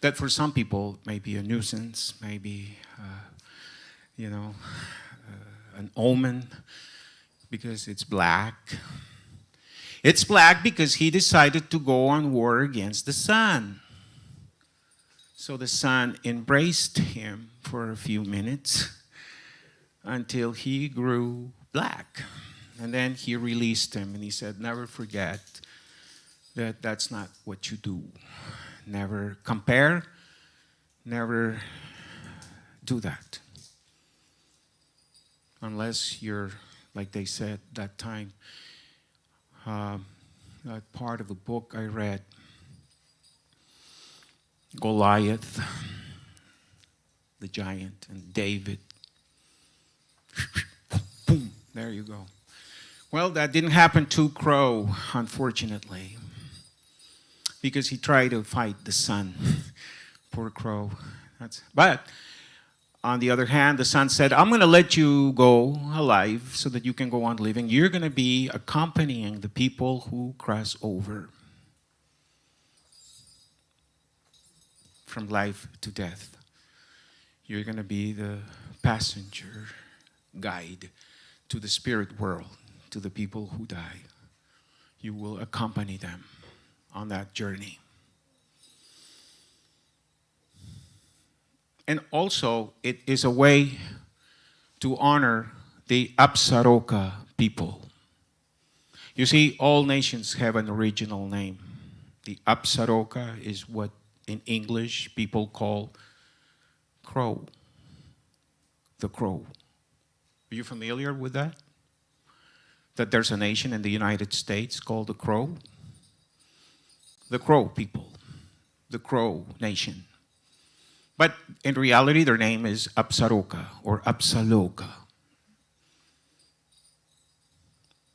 that for some people may be a nuisance, maybe, an omen because it's black. It's black because he decided to go on war against the sun. So the sun embraced him for a few minutes until he grew black. And then he released him and he said, never forget that that's not what you do. Never compare, never do that. Unless you're, like they said that time, that part of the book I read, Goliath, the giant, and David. Boom, there you go. Well, that didn't happen to Crow, unfortunately, because he tried to fight the sun. Poor Crow. But on the other hand, the sun said, I'm going to let you go alive so that you can go on living. You're going to be accompanying the people who cross over from life to death. You're going to be the passenger guide to the spirit world, to the people who die. You will accompany them on that journey. And also, it is a way to honor the Apsaroka people. You see, all nations have an original name. The Apsaroka is what in English people call crow. The crow. Are you familiar with that? That there's a nation in the United States called the Crow? The Crow people. The Crow nation. But in reality, their name is Apsaroka or Apsaloka.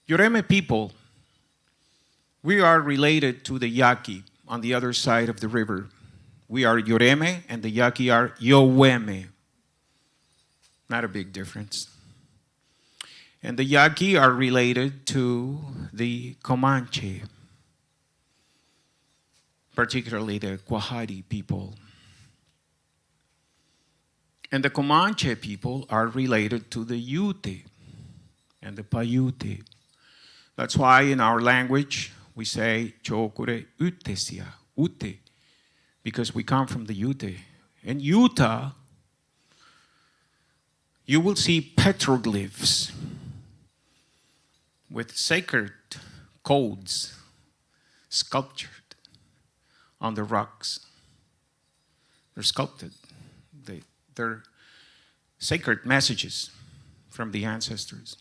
Yoreme people, we are related to the Yaqui on the other side of the river. We are Yoreme and the Yaqui are Yoweme. Not a big difference. And the Yaqui are related to the Comanche, particularly the Quahadi people. And the Comanche people are related to the Ute and the Paiute. That's why in our language we say Chokure Utesia, Ute, because we come from the Ute. In Utah, you will see petroglyphs with sacred codes sculptured on the rocks. They're sculpted. They're sacred messages from the ancestors.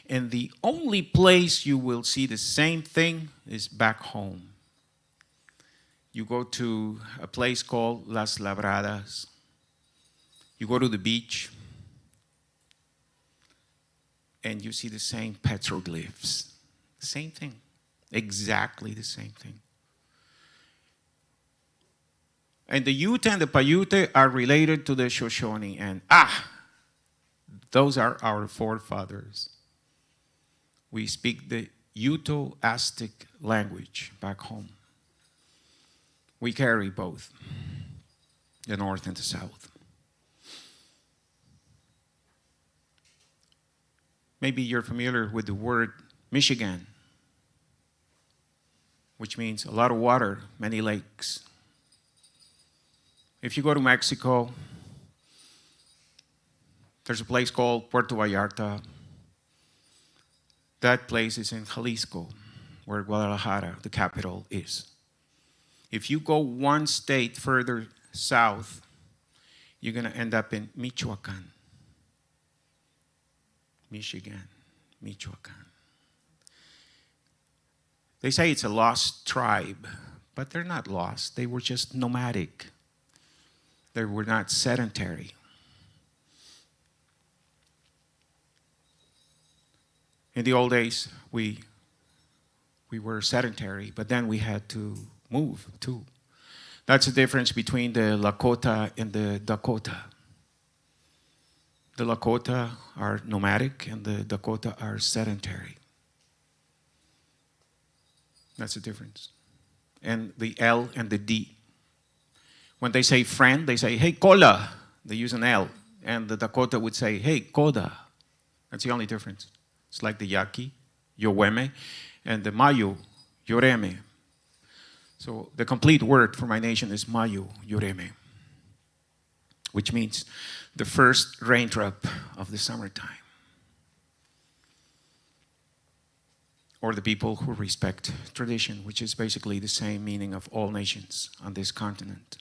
And the only place you will see the same thing is back home. You go to a place called Las Labradas. You go to the beach, and you see the same petroglyphs. Same thing. Exactly the same thing. And the Ute and the Paiute are related to the Shoshone. And those are our forefathers. We speak the Uto-Aztec language back home. We carry both, the North and the South. Maybe you're familiar with the word Michigan, which means a lot of water, many lakes. If you go to Mexico, there's a place called Puerto Vallarta. That place is in Jalisco, where Guadalajara, the capital, is. If you go one state further south, you're going to end up in Michoacan. Michigan, Michoacan. They say it's a lost tribe, but they're not lost. They were just nomadic. They were not sedentary. In the old days, we were sedentary, but then we had to move too. That's the difference between the Lakota and the Dakota. The Lakota are nomadic and the Dakota are sedentary. That's the difference. And the L and the D. When they say friend, they say, hey, cola. They use an L. And the Dakota would say, hey, coda. That's the only difference. It's like the Yaqui, Yoweme, and the Mayu, Yoreme. So the complete word for my nation is Mayu, Yoreme, which means the first raindrop of the summertime. Or the people who respect tradition, which is basically the same meaning of all nations on this continent.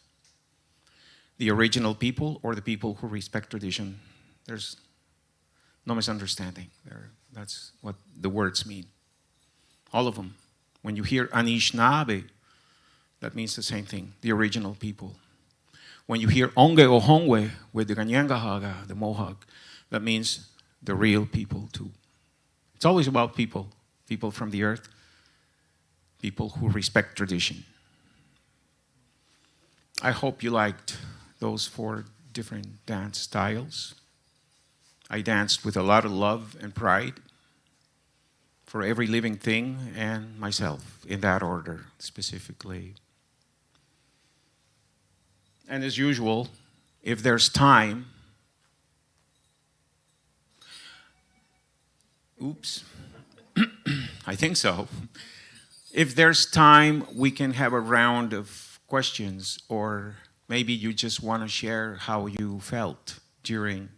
The original people or the people who respect tradition, there's no misunderstanding there. That's what the words mean. All of them. When you hear Anishinaabe, that means the same thing, the original people. When you hear Onge o Hongwe with the Ganyangahaga, the Mohawk, that means the real people too. It's always about people, people from the earth, people who respect tradition. I hope you liked those 4 different dance styles. I danced with a lot of love and pride for every living thing and myself, in that order specifically. And as usual, if there's time, I think so. If there's time, we can have a round of questions, or maybe you just want to share how you felt during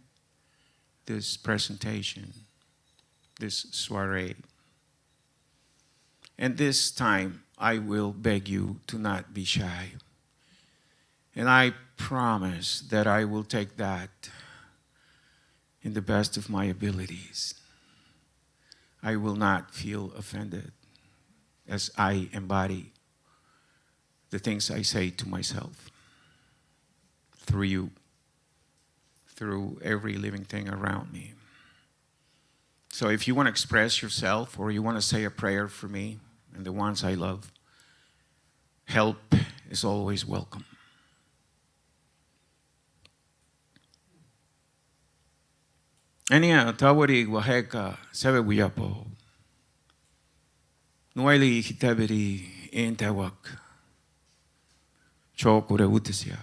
this presentation, this soiree. And this time, I will beg you to not be shy. And I promise that I will take that in the best of my abilities. I will not feel offended as I embody the things I say to myself through you, through every living thing around me. So if you want to express yourself or you want to say a prayer for me and the ones I love, help is always welcome. Ania tawari waheka sebe wiyapo. Nuaili hitabiri intawak. Chokure utisya.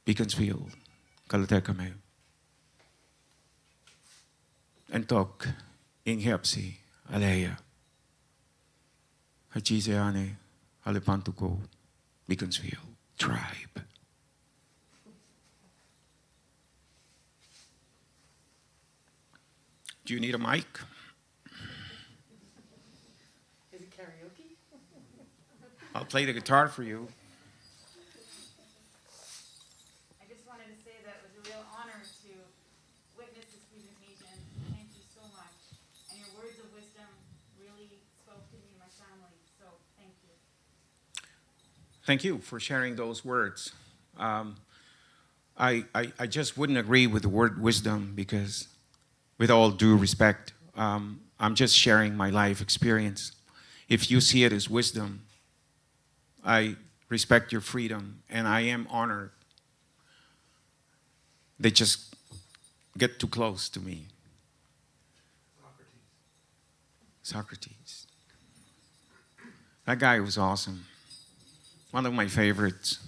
Beaconsfield. Kalatekame. Entok inghepsi aleya. Hachiseane Alepantuko Beaconsfield tribe. Do you need a mic? Is it karaoke? I'll play the guitar for you. I just wanted to say that it was a real honor to witness this presentation. Thank you so much. And your words of Thank you for sharing those words. I just wouldn't agree with the word wisdom because, with all due respect, I'm just sharing my life experience. If you see it as wisdom, I respect your freedom and I am honored. They just get too close to me. Socrates. That guy was awesome. One of my favorites.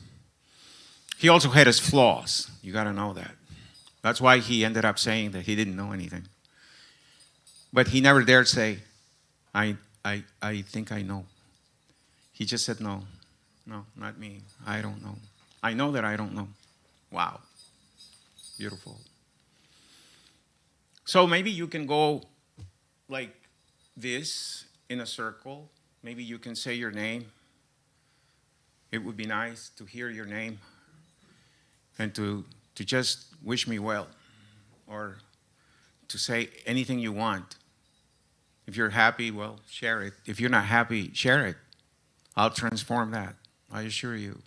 He also had his flaws. You got to know that. That's why he ended up saying that he didn't know anything. But he never dared say, I think I know. He just said, no, not me. I don't know. I know that I don't know. Wow. Beautiful. So maybe you can go like this in a circle. Maybe you can say your name. It would be nice to hear your name and to just wish me well or to say anything you want. If you're happy, well, share it. If you're not happy, share it. I'll transform that, I assure you.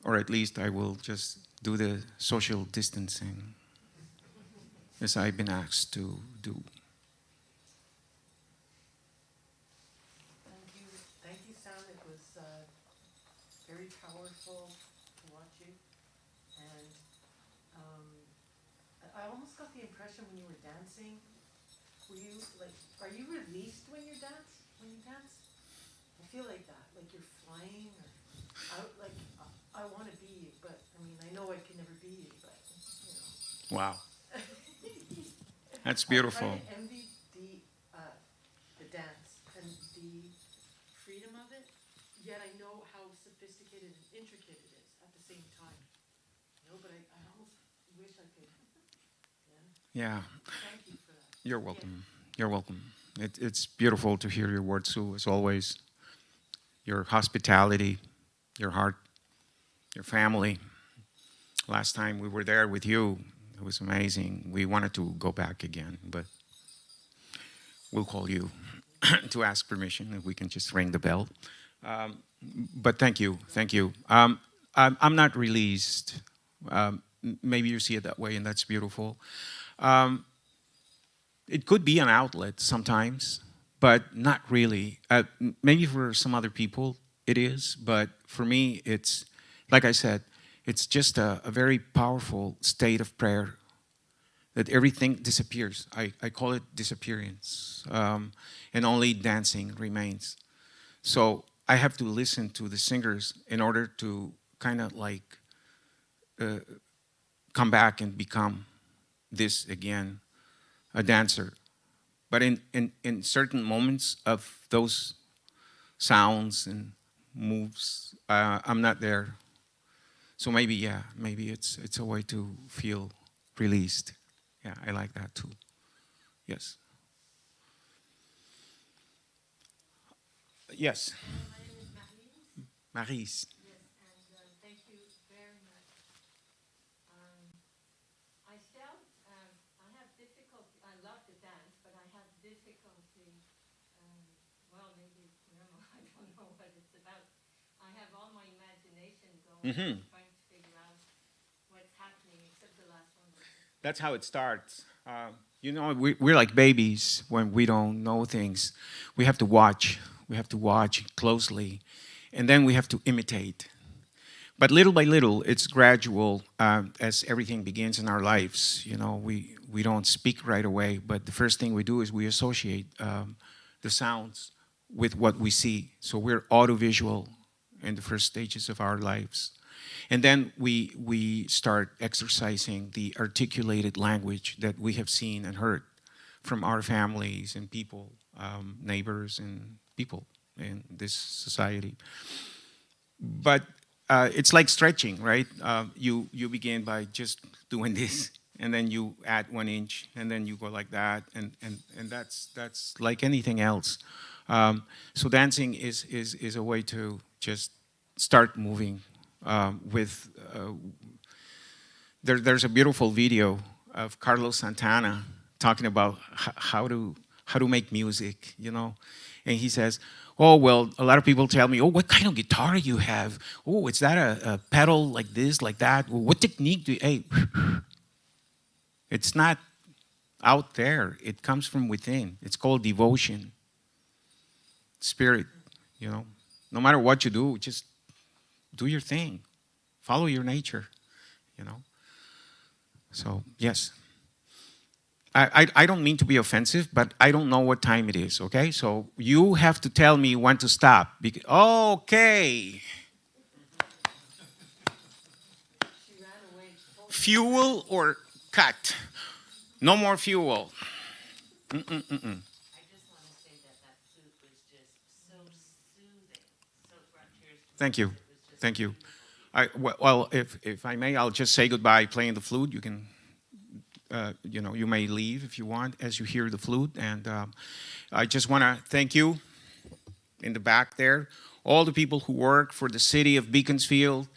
Or at least I will just do the social distancing as I've been asked to do. Thank you, Sam. It was very powerful to watch you. And I almost got the impression when you were dancing, are you released when you dance? I feel like that, like you're flying or out, like I want to be you, but I mean, I know I can never be you, but you know. Wow. That's beautiful. I kind of envy the dance and the freedom of it, yet I know how sophisticated and intricate it is at the same time. You know, but I almost wish I could. Yeah. Thank you for that. You're welcome. You're welcome. It's beautiful to hear your words, Sue, as always. Your hospitality, your heart, your family. Last time we were there with you, it was amazing. We wanted to go back again, but we'll call you to ask permission if we can just ring the bell. But thank you. I'm not released. Maybe you see it that way, and that's beautiful. It could be an outlet sometimes, but not really. Maybe for some other people it is, but for me it's, like I said, it's just a very powerful state of prayer that everything disappears. I call it disappearance, and only dancing remains. So I have to listen to the singers in order to kind of like come back and become this again, a dancer. But in certain moments of those sounds and moves, I'm not there. So maybe it's a way to feel released. Yeah, I like that too. Yes. Yes. My name is Marise. Marise. Yes, and thank you very much. I have difficulty. I love to dance, but I have difficulty. Well, maybe it's normal. I don't know what it's about. I have all my imagination going, trying to figure out what's happening, except the last one. That's how it starts. You know, we're like babies when we don't know things. We have to watch. We have to watch closely, and then we have to imitate. But little by little, it's gradual as everything begins in our lives. You know, we don't speak right away, but the first thing we do is we associate the sounds with what we see. So we're audiovisual in the first stages of our lives. And then we start exercising the articulated language that we have seen and heard from our families and people, neighbors and people in this society. But it's like stretching, right? You begin by just doing this, and then you add 1 inch, and then you go like that, and that's like anything else. So dancing is a way to just start moving. There's a beautiful video of Carlos Santana talking about how how to make music, you know. And he says, oh, well, a lot of people tell me, oh, what kind of guitar you have? Oh, is that a pedal like this, like that? Well, what technique do you, hey, it's not out there. It comes from within. It's called devotion, spirit, you know. No matter what you do, just do your thing. Follow your nature, you know. So, yes. I don't mean to be offensive, but I don't know what time it is, okay? So you have to tell me when to stop. Okay. Fuel or cut? No more fuel. I just want to say that that flute was just so soothing, so brought tears to my Thank you. eyes. It was just Thank you. beautiful. Well, if I may, I'll just say goodbye playing the flute. You can, you may leave if you want as you hear the flute. And I just want to thank you in the back there, all the people who work for the city of Beaconsfield.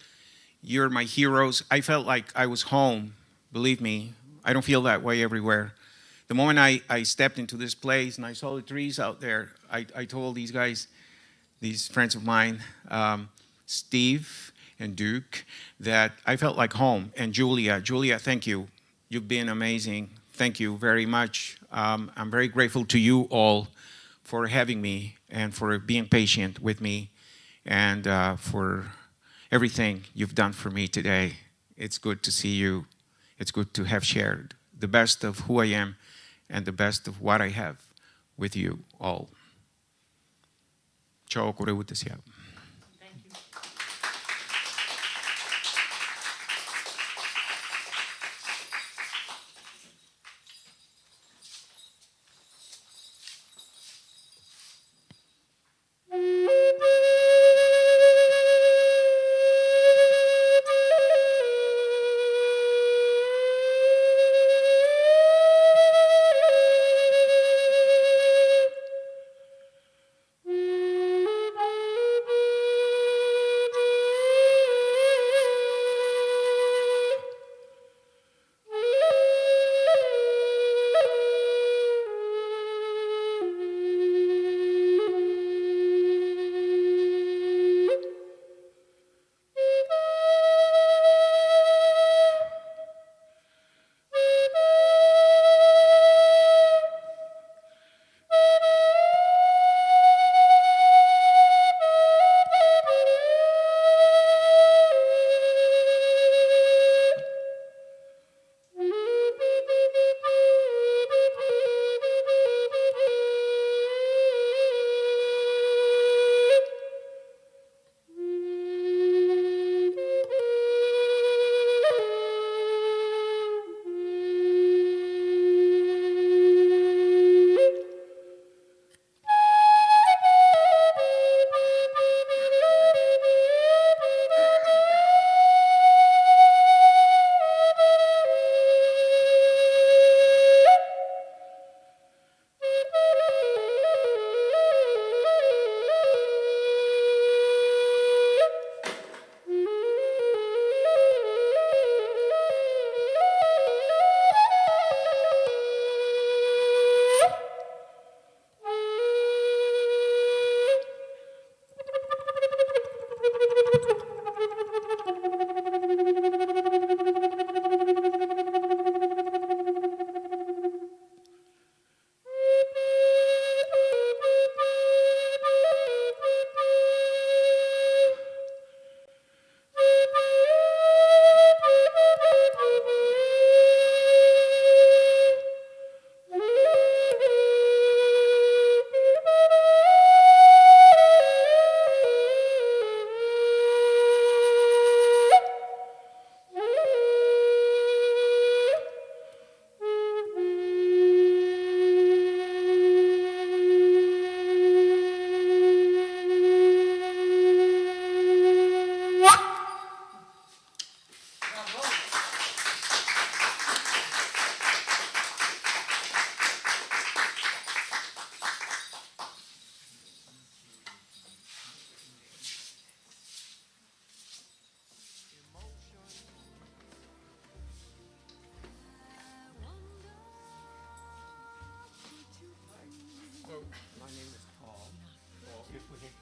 You're my heroes. I felt like I was home. Believe me, I don't feel that way everywhere. The moment I stepped into this place and I saw the trees out there, I told these guys, these friends of mine, Steve and Duke, that I felt like home. And Julia, thank you. You've been amazing. Thank you very much. I'm very grateful to you all for having me and for being patient with me and for everything you've done for me today. It's good to see you. It's good to have shared the best of who I am and the best of what I have with you all. Ciao, koreuutisia. Thank you. Thank you.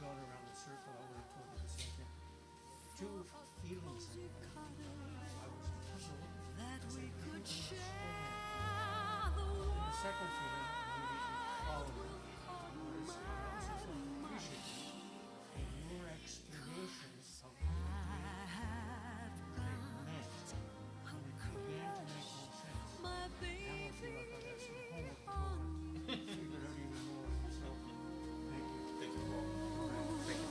gone around the circle, I would have told you the same thing. Two feelings I had. I was puzzled that we could share the world. The second feeling immediately followed was I also felt appreciative of your explanations of what they meant. And it began to make more sense. Now I feel like I got some homework to do. Figured out even more. So, thank you. Thank you, Paul. Thank you.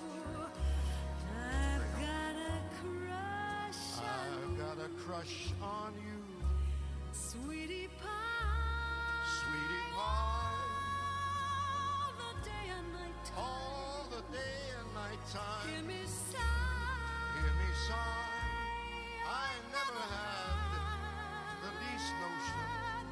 I've got a crush on you, Sweetie pie, sweetie pie, all the day and night time. all the day and night Hear time. me sigh, Hear me sigh. I never had the least notion